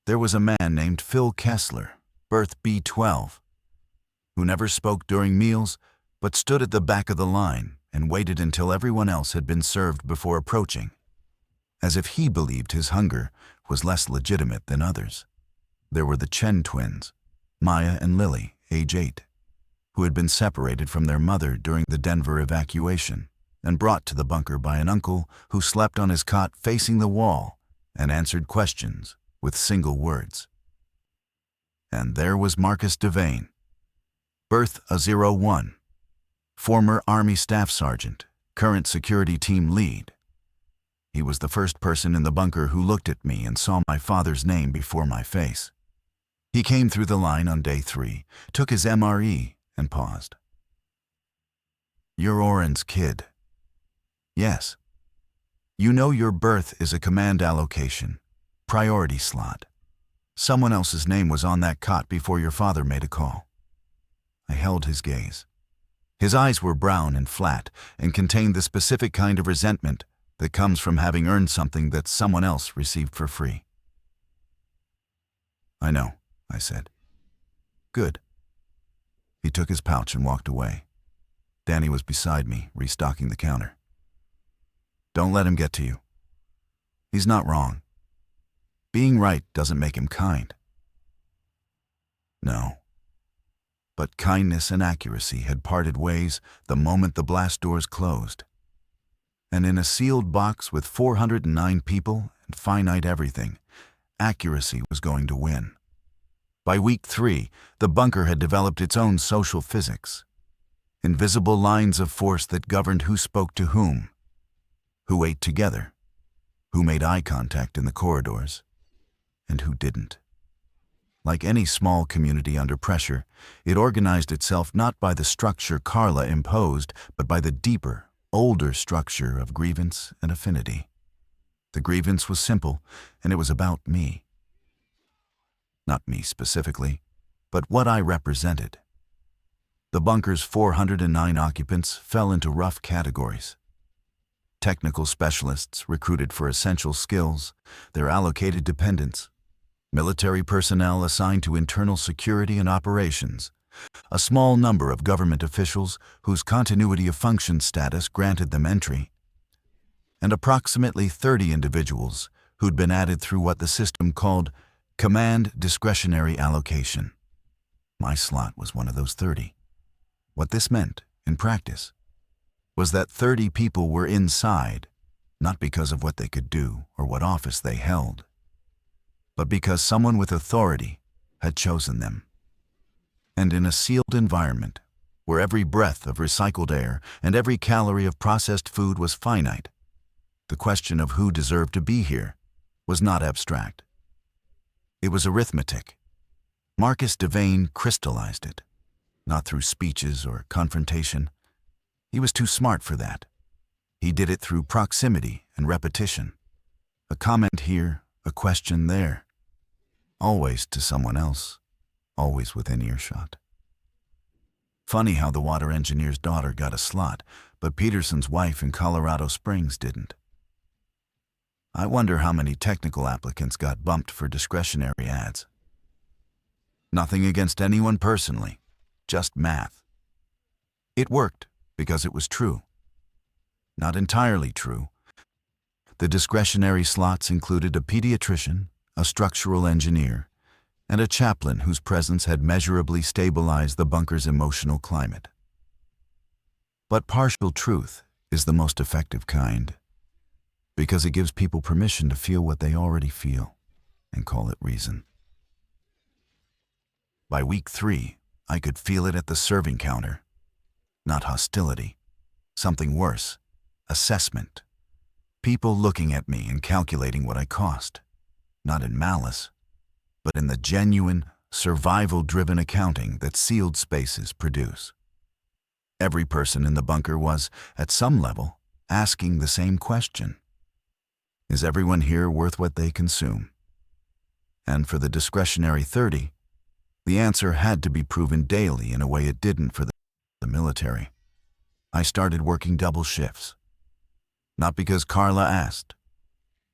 There was a man named Phil Kessler, birth B12, who never spoke during meals, but stood at the back of the line and waited until everyone else had been served before approaching, as if he believed his hunger was less legitimate than others. There were the Chen twins, Maya and Lily, age 8, who had been separated from their mother during the Denver evacuation and brought to the bunker by an uncle who slept on his cot facing the wall and answered questions with single words. And there was Marcus Devane, birth a 01, former Army Staff Sergeant, current security team lead. He was the first person in the bunker who looked at me and saw my father's name before my face. He came through the line on day 3, took his MRE, and paused. "You're Oren's kid." "Yes." "You know your birth is a command allocation, priority slot. Someone else's name was on that cot before your father made a call." I held his gaze. His eyes were brown and flat and contained the specific kind of resentment that comes from having earned something that someone else received for free. "I know," I said. "Good." He took his pouch and walked away. Danny was beside me, restocking the counter. "Don't let him get to you. He's not wrong. Being right doesn't make him kind." No. But kindness and accuracy had parted ways the moment the blast doors closed. And in a sealed box with 409 people and finite everything, accuracy was going to win. By week 3, the bunker had developed its own social physics. Invisible lines of force that governed who spoke to whom, who ate together, who made eye contact in the corridors, and who didn't. Like any small community under pressure, it organized itself not by the structure Carla imposed, but by the deeper, older structure of grievance and affinity. The grievance was simple, and it was about me. Not me specifically, but what I represented. The bunker's 409 occupants fell into rough categories. Technical specialists recruited for essential skills, their allocated dependents, military personnel assigned to internal security and operations, a small number of government officials whose continuity of function status granted them entry, and approximately 30 individuals who'd been added through what the system called command discretionary allocation. My slot was one of those 30. What this meant, in practice, was that 30 people were inside, not because of what they could do or what office they held, but because someone with authority had chosen them. And in a sealed environment, where every breath of recycled air and every calorie of processed food was finite, the question of who deserved to be here was not abstract. It was arithmetic. Marcus Devane crystallized it, not through speeches or confrontation. He was too smart for that. He did it through proximity and repetition. A comment here, a question there. Always to someone else, always within earshot. Funny how the water engineer's daughter got a slot, but Peterson's wife in Colorado Springs didn't. I wonder how many technical applicants got bumped for discretionary ads. Nothing against anyone personally, just math. It worked because it was true. Not entirely true. The discretionary slots included a pediatrician, a structural engineer, and a chaplain whose presence had measurably stabilized the bunker's emotional climate. But partial truth is the most effective kind, because it gives people permission to feel what they already feel and call it reason. By week 3, I could feel it at the serving counter. Not hostility, something worse, assessment. People looking at me and calculating what I cost, not in malice, but in the genuine, survival-driven accounting that sealed spaces produce. Every person in the bunker was, at some level, asking the same question. Is everyone here worth what they consume? And for the discretionary 30, the answer had to be proven daily in a way it didn't for the military. I started working double shifts. Not because Carla asked,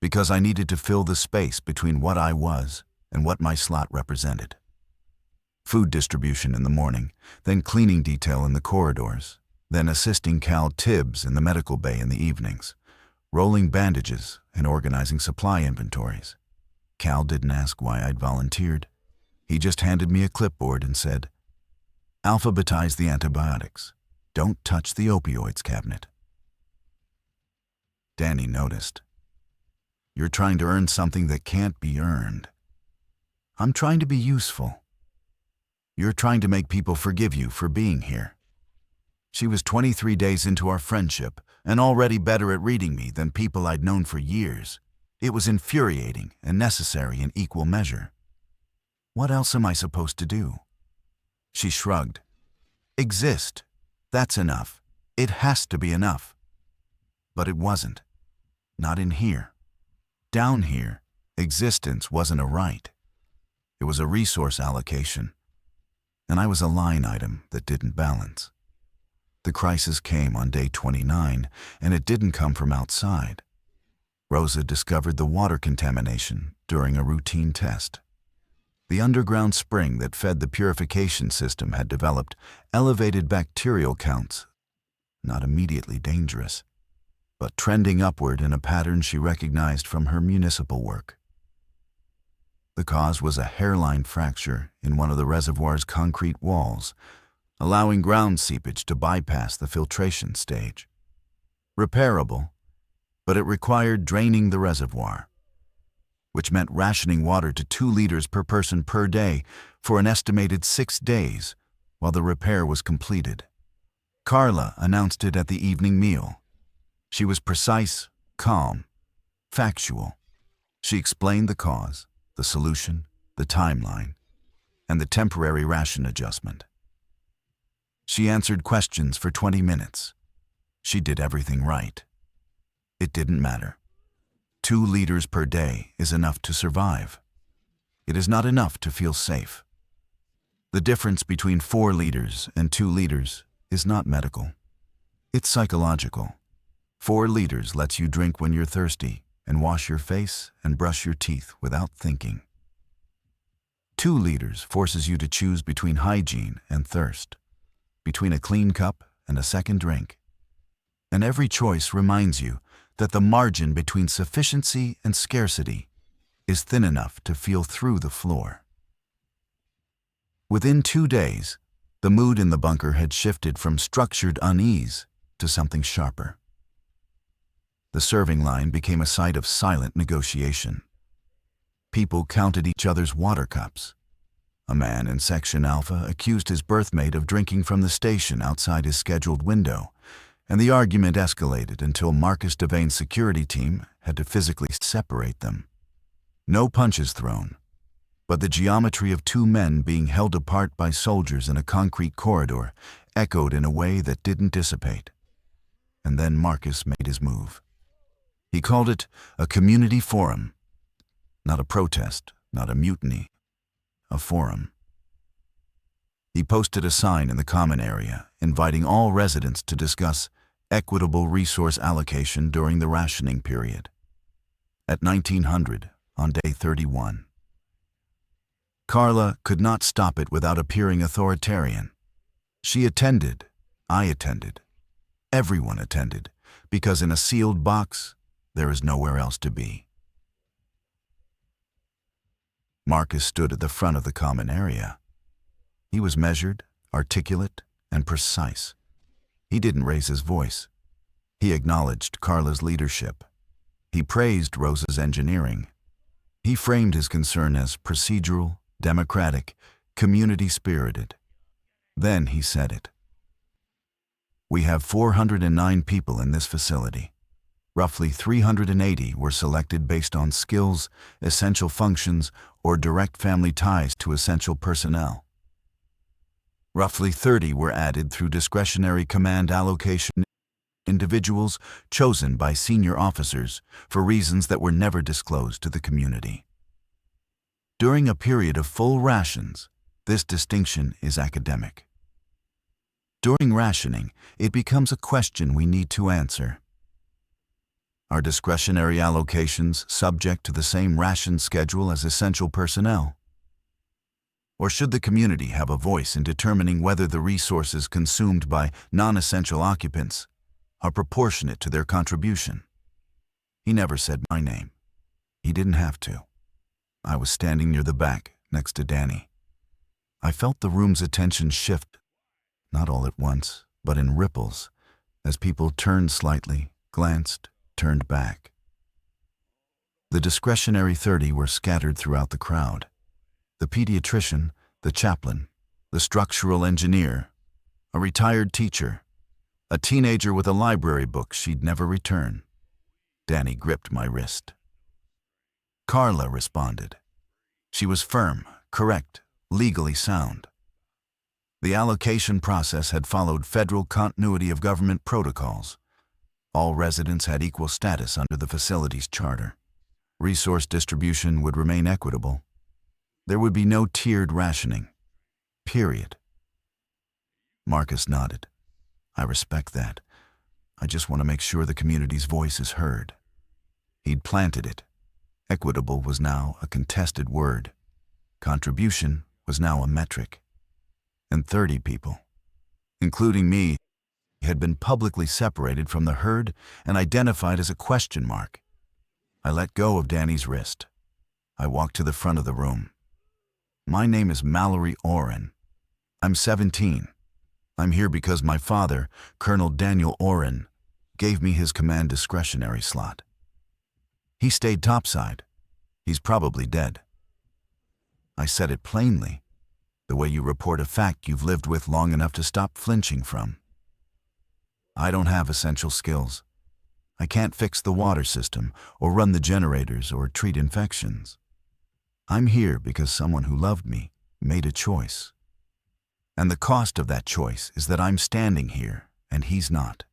because I needed to fill the space between what I was and what my slot represented. Food distribution in the morning, then cleaning detail in the corridors, then assisting Cal Tibbs in the medical bay in the evenings, rolling bandages and organizing supply inventories. Cal didn't ask why I'd volunteered. He just handed me a clipboard and said, "Alphabetize the antibiotics. Don't touch the opioids cabinet." Danny noticed. "You're trying to earn something that can't be earned." "I'm trying to be useful." "You're trying to make people forgive you for being here." She was 23 days into our friendship and already better at reading me than people I'd known for years. It was infuriating and necessary in equal measure. What else am I supposed to do? She shrugged. Exist. That's enough. It has to be enough. But it wasn't. Not in here. Down here, existence wasn't a right. It was a resource allocation. And I was a line item that didn't balance. The crisis came on day 29, and it didn't come from outside. Rosa discovered the water contamination during a routine test. The underground spring that fed the purification system had developed elevated bacterial counts, not immediately dangerous, but trending upward in a pattern she recognized from her municipal work. The cause was a hairline fracture in one of the reservoir's concrete walls, allowing ground seepage to bypass the filtration stage. Repairable, but it required draining the reservoir, which meant rationing water to 2 liters per person per day for an estimated 6 days while the repair was completed. Carla announced it at the evening meal. She was precise, calm, factual. She explained the cause, the solution, the timeline, and the temporary ration adjustment. She answered questions for 20 minutes. She did everything right. It didn't matter. 2 liters per day is enough to survive. It is not enough to feel safe. The difference between 4 liters and 2 liters is not medical. It's psychological. 4 liters lets you drink when you're thirsty and wash your face and brush your teeth without thinking. 2 liters forces you to choose between hygiene and thirst, between a clean cup and a second drink. And every choice reminds you that the margin between sufficiency and scarcity is thin enough to feel through the floor. Within 2 days, the mood in the bunker had shifted from structured unease to something sharper. The serving line became a site of silent negotiation. People counted each other's water cups. A man in Section Alpha accused his berthmate of drinking from the station outside his scheduled window, and the argument escalated until Marcus Devane's security team had to physically separate them. No punches thrown, but the geometry of two men being held apart by soldiers in a concrete corridor echoed in a way that didn't dissipate. And then Marcus made his move. He called it a community forum. Not a protest, not a mutiny, a forum. He posted a sign in the common area inviting all residents to discuss equitable resource allocation during the rationing period. At 1900, on day 31. Carla could not stop it without appearing authoritarian. She attended, I attended, everyone attended, because in a sealed box, there is nowhere else to be. Marcus stood at the front of the common area. He was measured, articulate, and precise. He didn't raise his voice. He acknowledged Carla's leadership. He praised Rosa's engineering. He framed his concern as procedural, democratic, community-spirited. Then he said it. We have 409 people in this facility. Roughly 380 were selected based on skills, essential functions, or direct family ties to essential personnel. Roughly 30 were added through discretionary command allocation, individuals chosen by senior officers for reasons that were never disclosed to the community. During a period of full rations, this distinction is academic. During rationing, it becomes a question we need to answer. Are discretionary allocations subject to the same ration schedule as essential personnel? Or should the community have a voice in determining whether the resources consumed by non-essential occupants are proportionate to their contribution? He never said my name. He didn't have to. I was standing near the back, next to Danny. I felt the room's attention shift, not all at once, but in ripples, as people turned slightly, glanced, turned back. The discretionary 30 were scattered throughout the crowd. The pediatrician, the chaplain, the structural engineer, a retired teacher, a teenager with a library book she'd never return. Danny gripped my wrist. Carla responded. She was firm, correct, legally sound. The allocation process had followed federal continuity of government protocols. All residents had equal status under the facility's charter. Resource distribution would remain equitable. There would be no tiered rationing. Period. Marcus nodded. I respect that. I just want to make sure the community's voice is heard. He'd planted it. Equitable was now a contested word. Contribution was now a metric. And 30 people, including me, had been publicly separated from the herd and identified as a question mark. I let go of Danny's wrist. I walked to the front of the room. My name is Mallory Oren. I'm 17. I'm here because my father, Colonel Daniel Oren, gave me his command discretionary slot. He stayed topside. He's probably dead. I said it plainly, the way you report a fact you've lived with long enough to stop flinching from. I don't have essential skills. I can't fix the water system or run the generators or treat infections. I'm here because someone who loved me made a choice. And the cost of that choice is that I'm standing here and he's not.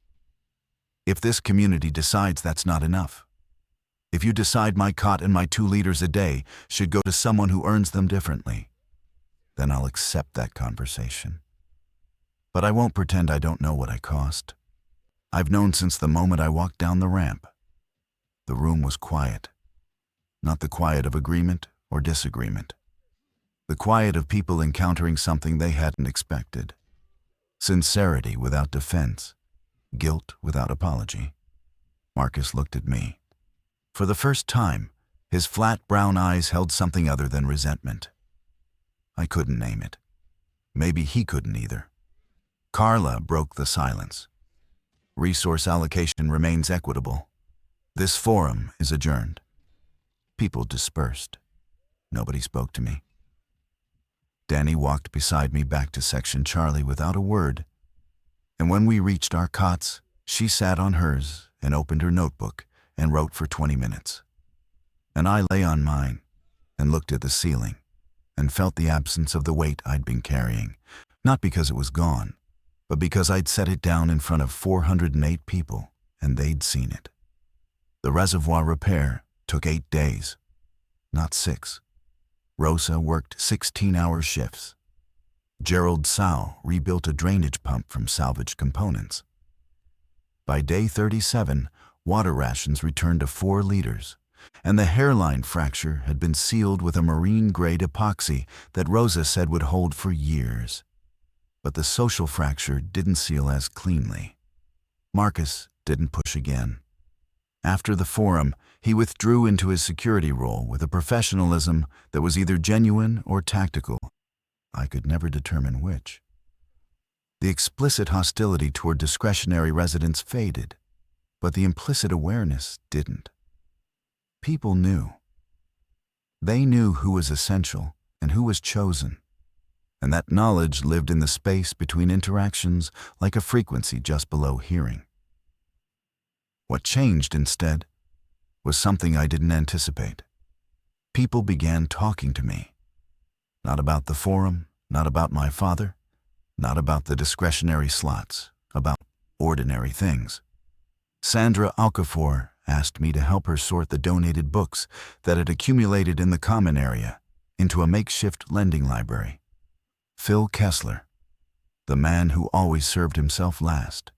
If this community decides that's not enough, if you decide my cot and my 2 liters a day should go to someone who earns them differently, then I'll accept that conversation. But I won't pretend I don't know what I cost. I've known since the moment I walked down the ramp. The room was quiet. Not the quiet of agreement or disagreement. The quiet of people encountering something they hadn't expected. Sincerity without defense. Guilt without apology. Marcus looked at me. For the first time, his flat brown eyes held something other than resentment. I couldn't name it. Maybe he couldn't either. Carla broke the silence. Resource allocation remains equitable. This forum is adjourned. People dispersed. Nobody spoke to me. Danny walked beside me back to Section Charlie without a word. And when we reached our cots, she sat on hers and opened her notebook and wrote for 20 minutes. And I lay on mine and looked at the ceiling and felt the absence of the weight I'd been carrying, not because it was gone, but because I'd set it down in front of 408 people and they'd seen it. The reservoir repair took 8 days, not 6. Rosa worked 16-hour shifts. Gerald Sow rebuilt a drainage pump from salvaged components. By day 37, water rations returned to 4 liters, and the hairline fracture had been sealed with a marine-grade epoxy that Rosa said would hold for years. But the social fracture didn't seal as cleanly. Marcus didn't push again. After the forum, he withdrew into his security role with a professionalism that was either genuine or tactical. I could never determine which. The explicit hostility toward discretionary residents faded, but the implicit awareness didn't. People knew. They knew who was essential and who was chosen, and that knowledge lived in the space between interactions like a frequency just below hearing. What changed instead was something I didn't anticipate. People began talking to me. Not about the forum, not about my father, not about the discretionary slots, about ordinary things. Sandra Okafor asked me to help her sort the donated books that had accumulated in the common area into a makeshift lending library. Phil Kessler, the man who always served himself last,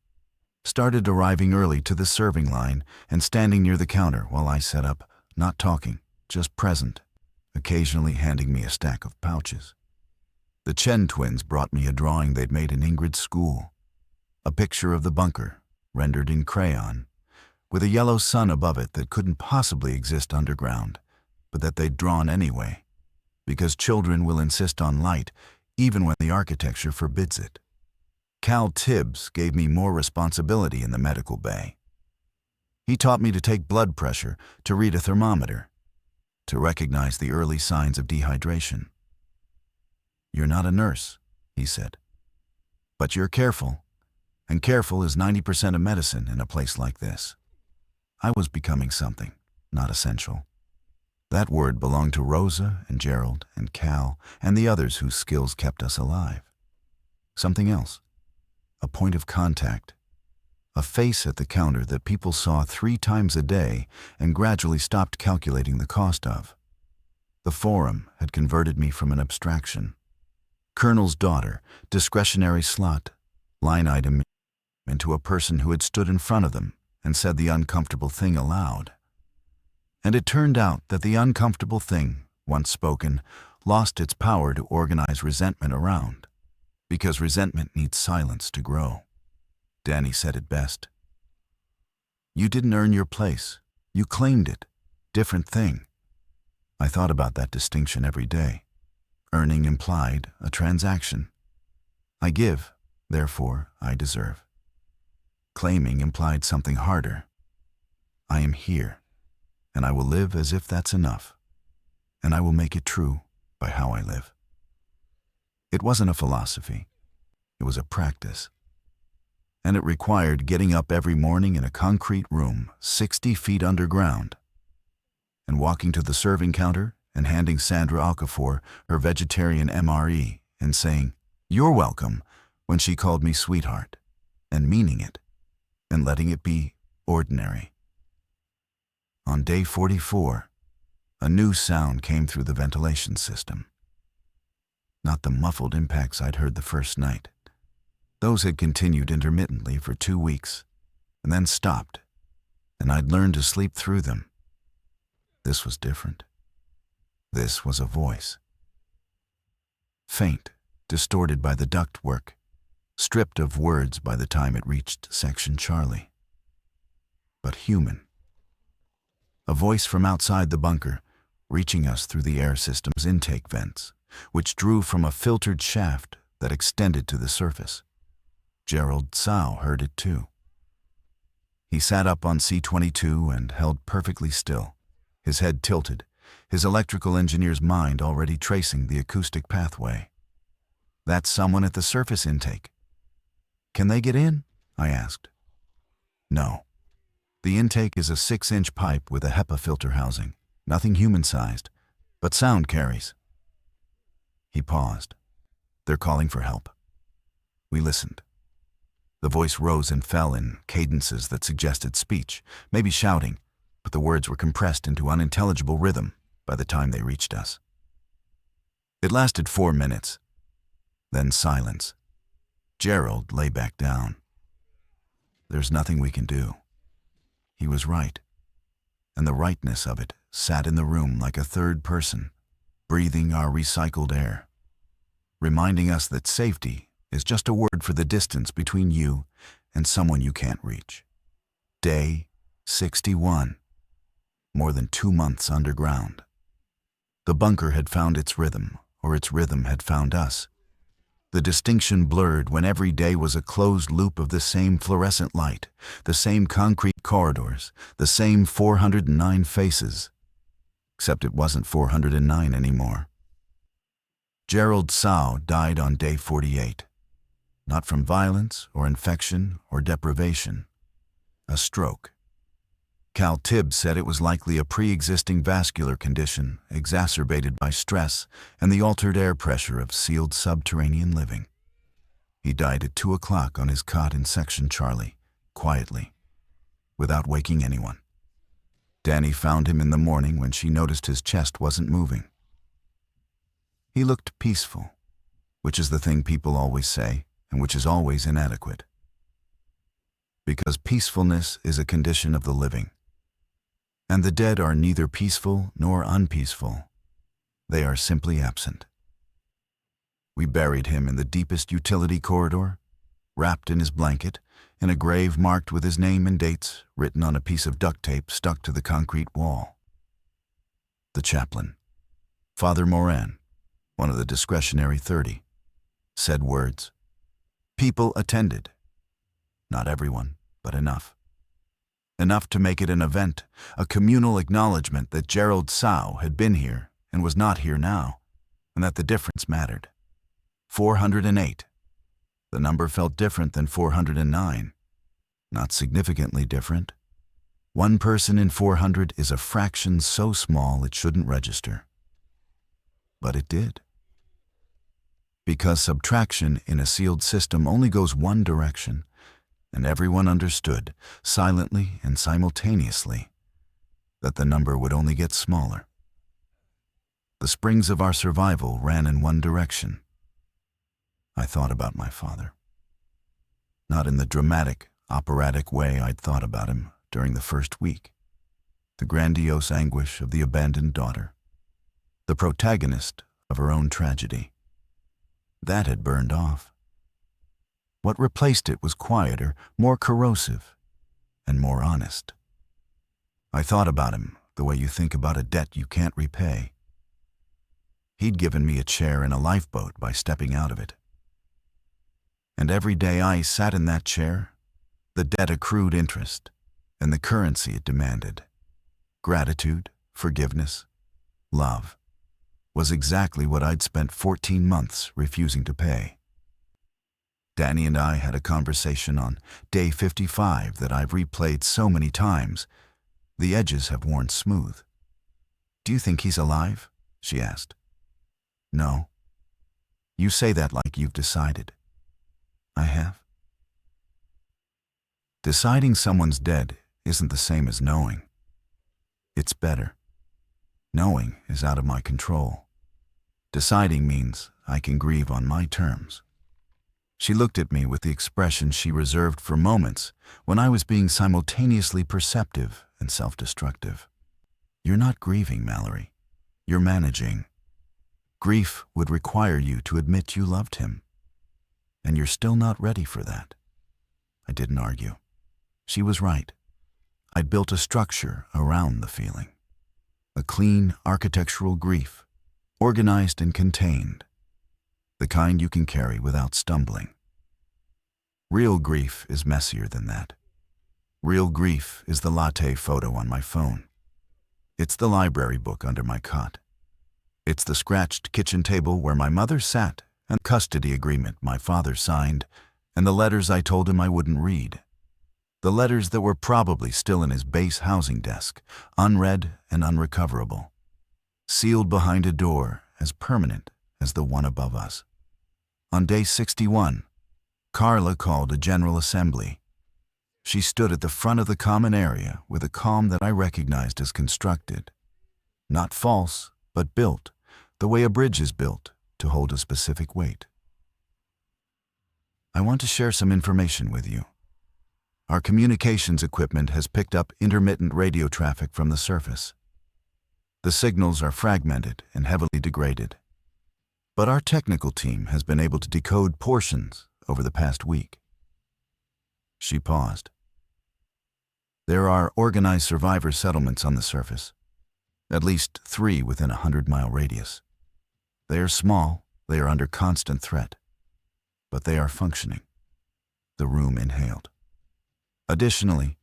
started arriving early to the serving line and standing near the counter while I set up, not talking, just present, occasionally handing me a stack of pouches. The Chen twins brought me a drawing they'd made in Ingrid's school, a picture of the bunker, rendered in crayon, with a yellow sun above it that couldn't possibly exist underground, but that they'd drawn anyway, because children will insist on light even when the architecture forbids it. Cal Tibbs gave me more responsibility in the medical bay. He taught me to take blood pressure, to read a thermometer, to recognize the early signs of dehydration. "You're not a nurse," he said, "but you're careful, and careful is 90% of medicine in a place like this." I was becoming something, not essential. That word belonged to Rosa and Gerald and Cal and the others whose skills kept us alive. Something else. A point of contact, a face at the counter that people saw 3 times a day and gradually stopped calculating the cost of. The forum had converted me from an abstraction, colonel's daughter, discretionary slot, line item, into a person who had stood in front of them and said the uncomfortable thing aloud. And it turned out that the uncomfortable thing, once spoken, lost its power to organize resentment around. Because resentment needs silence to grow. Danny said it best. You didn't earn your place. You claimed it. Different thing. I thought about that distinction every day. Earning implied a transaction. I give, therefore I deserve. Claiming implied something harder. I am here, and I will live as if that's enough. And I will make it true by how I live. It wasn't a philosophy. It was a practice. And it required getting up every morning in a concrete room 60 feet underground and walking to the serving counter and handing Sandra Okafor her vegetarian MRE and saying, "You're welcome," when she called me sweetheart, and meaning it, and letting it be ordinary. On day 44, a new sound came through the ventilation system. Not the muffled impacts I'd heard the first night. Those had continued intermittently for 2 weeks, and then stopped, and I'd learned to sleep through them. This was different. This was a voice. Faint, distorted by the ductwork, stripped of words by the time it reached Section Charlie. But human. A voice from outside the bunker, reaching us through the air system's intake vents, which drew from a filtered shaft that extended to the surface. Gerald Sow heard it too. He sat up on C-22 and held perfectly still, his head tilted, his electrical engineer's mind already tracing the acoustic pathway. "That's someone at the surface intake. Can they get in?" I asked. "No. The intake is a 6-inch pipe with a HEPA filter housing. Nothing human-sized, but sound carries. He paused. They're calling for help. We listened. The voice rose and fell in cadences that suggested speech, maybe shouting, but the words were compressed into unintelligible rhythm by the time they reached us. It lasted 4 minutes. Then silence. Gerald lay back down. There's nothing we can do. He was right. And the rightness of it sat in the room like a third person, breathing our recycled air, reminding us that safety is just a word for the distance between you and someone you can't reach. Day 61. More than 2 months underground. The bunker had found its rhythm, or its rhythm had found us. The distinction blurred when every day was a closed loop of the same fluorescent light, the same concrete corridors, the same 409 faces. Except it wasn't 409 anymore. Gerald Sow died on day 48. Not from violence or infection or deprivation. A stroke. Cal Tibbs said it was likely a pre-existing vascular condition exacerbated by stress and the altered air pressure of sealed subterranean living. He died at 2 o'clock on his cot in Section Charlie, quietly, without waking anyone. Danny found him in the morning when she noticed his chest wasn't moving. He looked peaceful, which is the thing people always say and which is always inadequate. Because peacefulness is a condition of the living. And the dead are neither peaceful nor unpeaceful. They are simply absent. We buried him in the deepest utility corridor, wrapped in his blanket, in a grave marked with his name and dates written on a piece of duct tape stuck to the concrete wall. The chaplain, Father Moran, one of the discretionary 30, said words. People attended. Not everyone, but enough. Enough to make it an event, a communal acknowledgement that Gerald Sow had been here and was not here now, and that the difference mattered. 408. The number felt different than 409. Not significantly different. One person in 400 is a fraction so small it shouldn't register. But it did. Because subtraction in a sealed system only goes one direction, and everyone understood, silently and simultaneously, that the number would only get smaller. The springs of our survival ran in one direction. I thought about my father. Not in the dramatic, operatic way I'd thought about him during the first week. The grandiose anguish of the abandoned daughter. The protagonist of her own tragedy. That had burned off. What replaced it was quieter, more corrosive, and more honest. I thought about him the way you think about a debt you can't repay. He'd given me a chair in a lifeboat by stepping out of it. And every day I sat in that chair, the debt accrued interest, and the currency it demanded, gratitude, forgiveness, love, was exactly what I'd spent 14 months refusing to pay. Danny and I had a conversation on day 55 that I've replayed so many times, the edges have worn smooth. Do you think he's alive? She asked. No. You say that like you've decided. I have. Deciding someone's dead isn't the same as knowing. It's better. Knowing is out of my control. Deciding means I can grieve on my terms. She looked at me with the expression she reserved for moments when I was being simultaneously perceptive and self-destructive. You're not grieving, Mallory. You're managing. Grief would require you to admit you loved him. And you're still not ready for that. I didn't argue. She was right. I'd built a structure around the feeling. A clean architectural grief, organized and contained. The kind you can carry without stumbling. Real grief is messier than that. Real grief is the latte photo on my phone. It's the library book under my cot. It's the scratched kitchen table where my mother sat and the custody agreement my father signed and the letters I told him I wouldn't read. The letters that were probably still in his base housing desk, unread and unrecoverable, sealed behind a door as permanent as the one above us. On day 61, Carla called a general assembly. She stood at the front of the common area with a calm that I recognized as constructed. Not false, but built, the way a bridge is built to hold a specific weight. I want to share some information with you. Our communications equipment has picked up intermittent radio traffic from the surface. The signals are fragmented and heavily degraded. But our technical team has been able to decode portions over the past week. She paused. There are organized survivor settlements on the surface, at least 3 within a 100-mile radius. They are small, they are under constant threat, but they are functioning. The room inhaled. Additionally,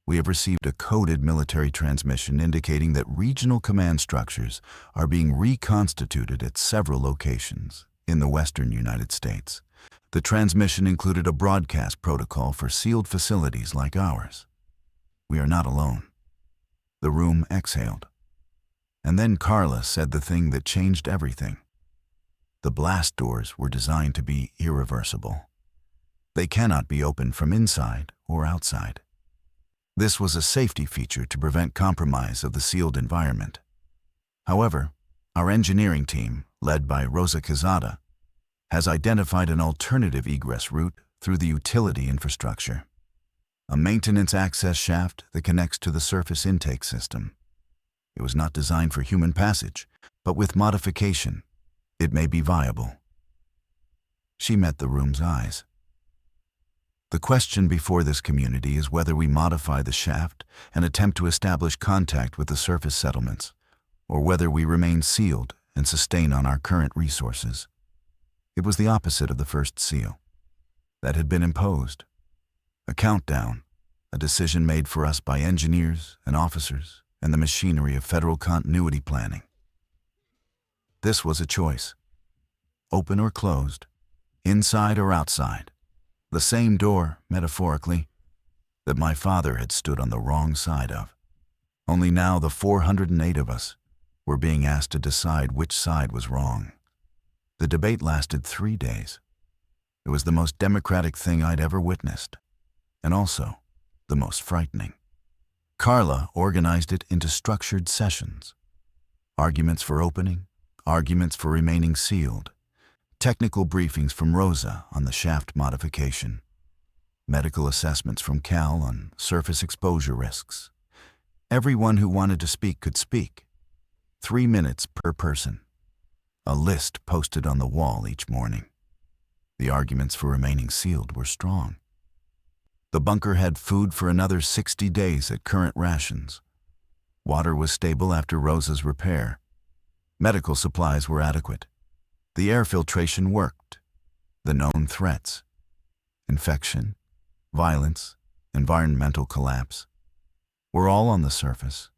we have received a coded military transmission indicating that regional command structures are being reconstituted at several locations in the western United States. The transmission included a broadcast protocol for sealed facilities like ours. We are not alone. The room exhaled. And then Carla said the thing that changed everything. The blast doors were designed to be irreversible. They cannot be opened from inside or outside. This was a safety feature to prevent compromise of the sealed environment. However, our engineering team, led by Rosa Quezada, has identified an alternative egress route through the utility infrastructure, a maintenance access shaft that connects to the surface intake system. It was not designed for human passage, but with modification, it may be viable. She met the room's eyes. The question before this community is whether we modify the shaft and attempt to establish contact with the surface settlements, or whether we remain sealed and sustain on our current resources. It was the opposite of the first seal. That had been imposed. A countdown, a decision made for us by engineers and officers and the machinery of federal continuity planning. This was a choice. Open or closed, inside or outside. The same door, metaphorically, that my father had stood on the wrong side of. Only now the 408 of us were being asked to decide which side was wrong. The debate lasted 3 days. It was the most democratic thing I'd ever witnessed, and also the most frightening. Carla organized it into structured sessions. Arguments for opening, arguments for remaining sealed, technical briefings from Rosa on the shaft modification, medical assessments from Cal on surface exposure risks. Everyone who wanted to speak could speak. 3 minutes per person. A list posted on the wall each morning. The arguments for remaining sealed were strong. The bunker had food for another 60 days at current rations. Water was stable after Rosa's repair. Medical supplies were adequate. The air filtration worked. The known threats, infection, violence, environmental collapse, were all on the surface.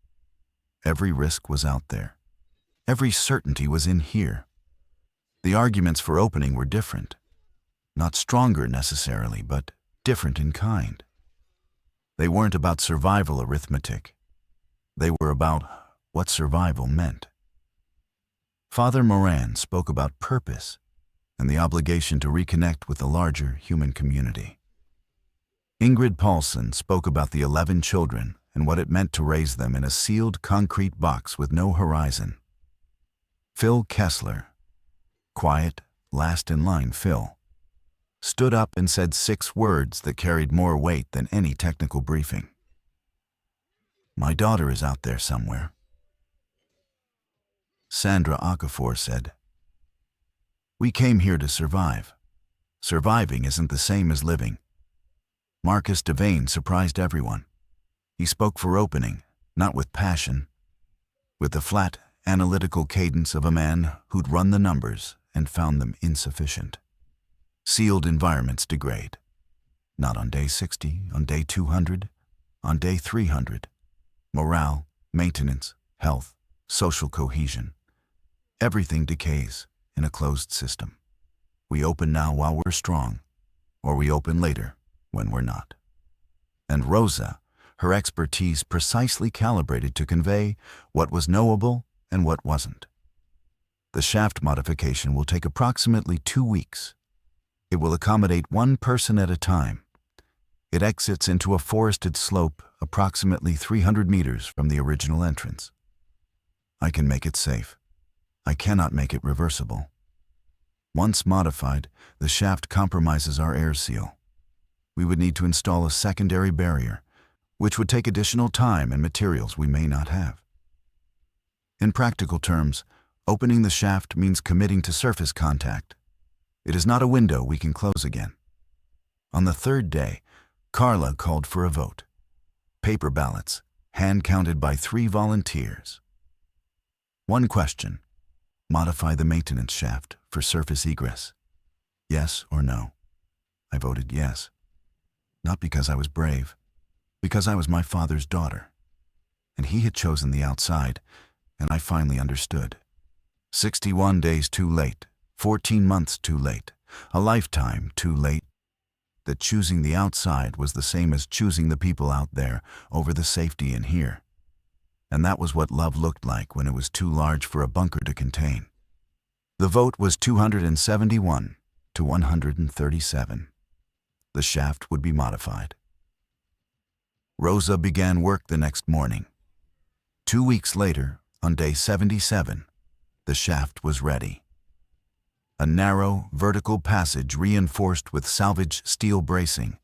Every risk was out there. Every certainty was in here. The arguments for opening were different. Not stronger necessarily, but different in kind. They weren't about survival arithmetic. They were about what survival meant. Father Moran spoke about purpose and the obligation to reconnect with the larger human community. Ingrid Paulson spoke about the 11 children and what it meant to raise them in a sealed concrete box with no horizon. Phil Kessler, quiet, last in line Phil, stood up and said 6 words that carried more weight than any technical briefing. My daughter is out there somewhere. Sandra Okafor said, "We came here to survive. Surviving isn't the same as living." Marcus Devane surprised everyone. He spoke for opening, not with passion, with the flat, analytical cadence of a man who'd run the numbers and found them insufficient. Sealed environments degrade. Not on day 60, on day 200, on day 300. Morale, maintenance, health, social cohesion. Everything decays in a closed system. We open now while we're strong, or we open later when we're not. And Rosa, her expertise precisely calibrated to convey what was knowable and what wasn't. The shaft modification will take approximately 2 weeks. It will accommodate one person at a time. It exits into a forested slope approximately 300 meters from the original entrance. I can make it safe. I cannot make it reversible. Once modified, the shaft compromises our air seal. We would need to install a secondary barrier, which would take additional time and materials we may not have. In practical terms, opening the shaft means committing to surface contact. It is not a window we can close again. On the 3rd day, Carla called for a vote. Paper ballots, hand-counted by 3 volunteers. One question: modify the maintenance shaft for surface egress. Yes or no? I voted yes. Not because I was brave, because I was my father's daughter. And he had chosen the outside, and I finally understood. 61 days too late, 14 months too late, a lifetime too late. That choosing the outside was the same as choosing the people out there over the safety in here. And that was what love looked like when it was too large for a bunker to contain. The vote was 271 to 137. The shaft would be modified. Rosa began work the next morning. 2 weeks later, on day 77, the shaft was ready. A narrow, vertical passage reinforced with salvage steel bracing,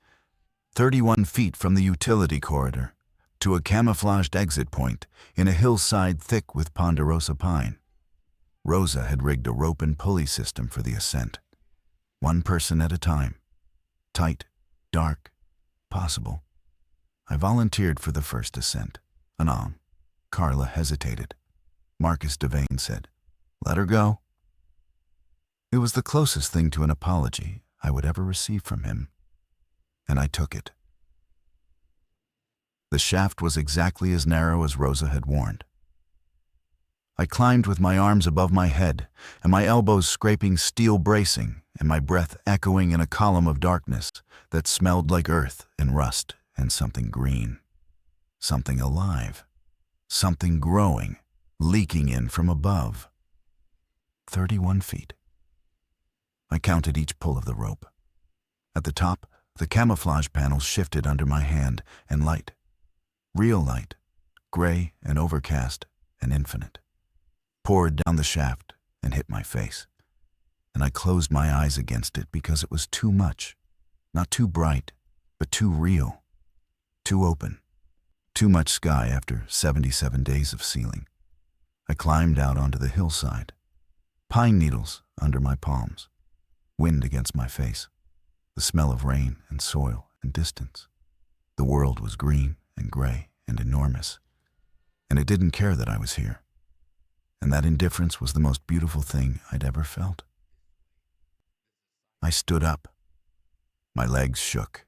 31 feet from the utility corridor, to a camouflaged exit point in a hillside thick with ponderosa pine. Rosa had rigged a rope and pulley system for the ascent. One person at a time. Tight, dark, possible. I volunteered for the first ascent. Anon. Carla hesitated. Marcus Devane said, "Let her go." It was the closest thing to an apology I would ever receive from him, and I took it. The shaft was exactly as narrow as Rosa had warned. I climbed with my arms above my head, and my elbows scraping steel bracing, and my breath echoing in a column of darkness that smelled like earth and rust and something green. Something alive. Something growing, leaking in from above. 31 feet. I counted each pull of the rope. At the top, the camouflage panels shifted under my hand, and light. Real light, gray and overcast and infinite, poured down the shaft and hit my face. And I closed my eyes against it because it was too much. Not too bright, but too real. Too open. Too much sky after 77 days of ceiling. I climbed out onto the hillside. Pine needles under my palms. Wind against my face. The smell of rain and soil and distance. The world was green and gray and enormous. And it didn't care that I was here. And that indifference was the most beautiful thing I'd ever felt. I stood up. My legs shook.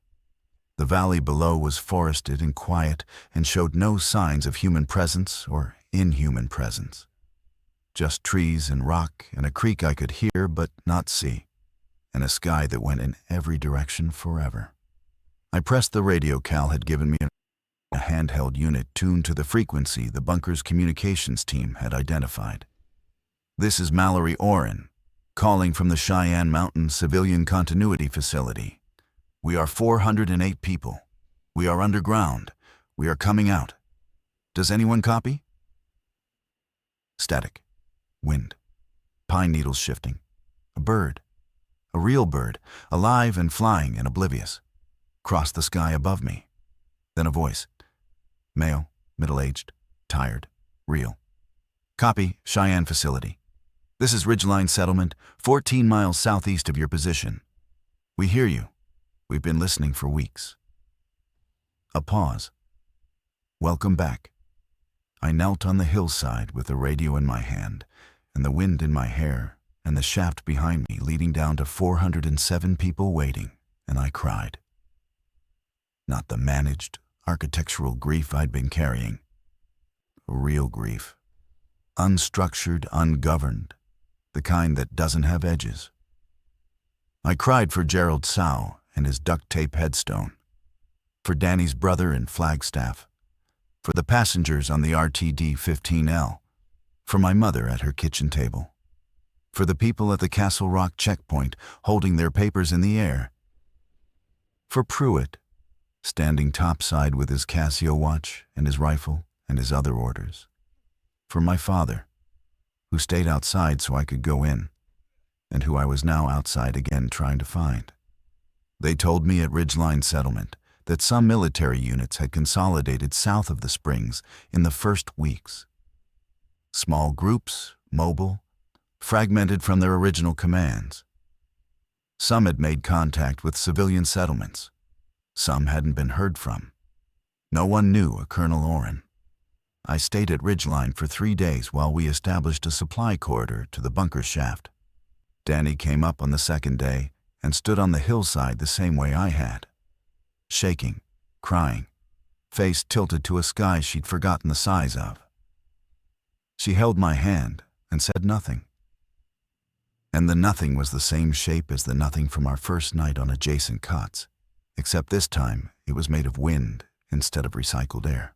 The valley below was forested and quiet and showed no signs of human presence or inhuman presence. Just trees and rock and a creek I could hear but not see, and a sky that went in every direction forever. I pressed the radio Cal had given me, a handheld unit tuned to the frequency the bunker's communications team had identified. "This is Mallory Oren, calling from the Cheyenne Mountain Civilian Continuity Facility. We are 408 people. We are underground. We are coming out. Does anyone copy?" Static. Wind. Pine needles shifting. A bird. A real bird, alive and flying and oblivious. Crossed the sky above me. Then a voice. Male, middle-aged, tired, real. "Copy, Cheyenne Facility. This is Ridgeline Settlement, 14 miles southeast of your position. We hear you. We've been listening for weeks." A pause. "Welcome back." I knelt on the hillside with the radio in my hand, and the wind in my hair, and the shaft behind me leading down to 407 people waiting, and I cried. Not the managed, architectural grief I'd been carrying. Real grief. Unstructured, ungoverned. The kind that doesn't have edges. I cried for Gerald Sow and his duct tape headstone. for Danny's brother in Flagstaff, for the passengers on the RTD 15L, for my mother at her kitchen table, for the people at the Castle Rock checkpoint holding their papers in the air, for Pruitt, standing topside with his Casio watch and his rifle and his other orders, for my father, who stayed outside so I could go in, and who I was now outside again trying to find. They told me at Ridgeline Settlement that some military units had consolidated south of the Springs in the first weeks. Small groups, mobile, fragmented from their original commands. Some had made contact with civilian settlements. Some hadn't been heard from. No one knew a Colonel Orrin. I stayed at Ridgeline for 3 days while we established a supply corridor to the bunker shaft. Danny came up on the second day and stood on the hillside the same way I had, shaking, crying, face tilted to a sky she'd forgotten the size of. She held my hand and said nothing. And the nothing was the same shape as the nothing from our first night on adjacent cots, except this time it was made of wind instead of recycled air.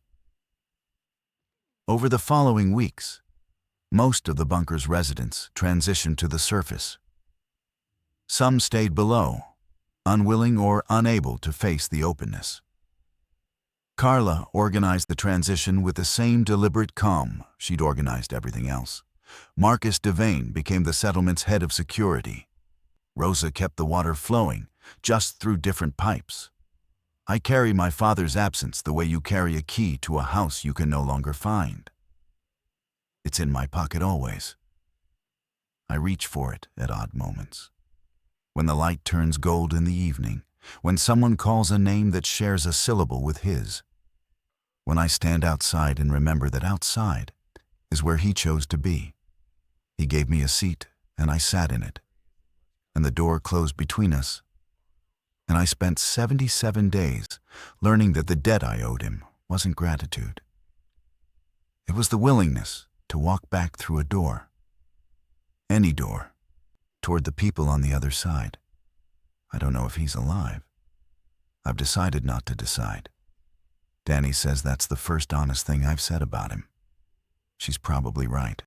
Over the following weeks, most of the bunker's residents transitioned to the surface. Some stayed below, unwilling or unable to face the openness. Carla organized the transition with the same deliberate calm she'd organized everything else. Marcus Devane became the settlement's head of security. Rosa kept the water flowing, just through different pipes. I carry my father's absence the way you carry a key to a house you can no longer find. It's in my pocket always. I reach for it at odd moments. When the light turns gold in the evening, when someone calls a name that shares a syllable with his. When I stand outside and remember that outside is where he chose to be. He gave me a seat and I sat in it. And the door closed between us. And I spent 77 days learning that the debt I owed him wasn't gratitude. It was the willingness to walk back through a door, any door, toward the people on the other side. I don't know if he's alive. I've decided not to decide. Danny says that's the first honest thing I've said about him. She's probably right.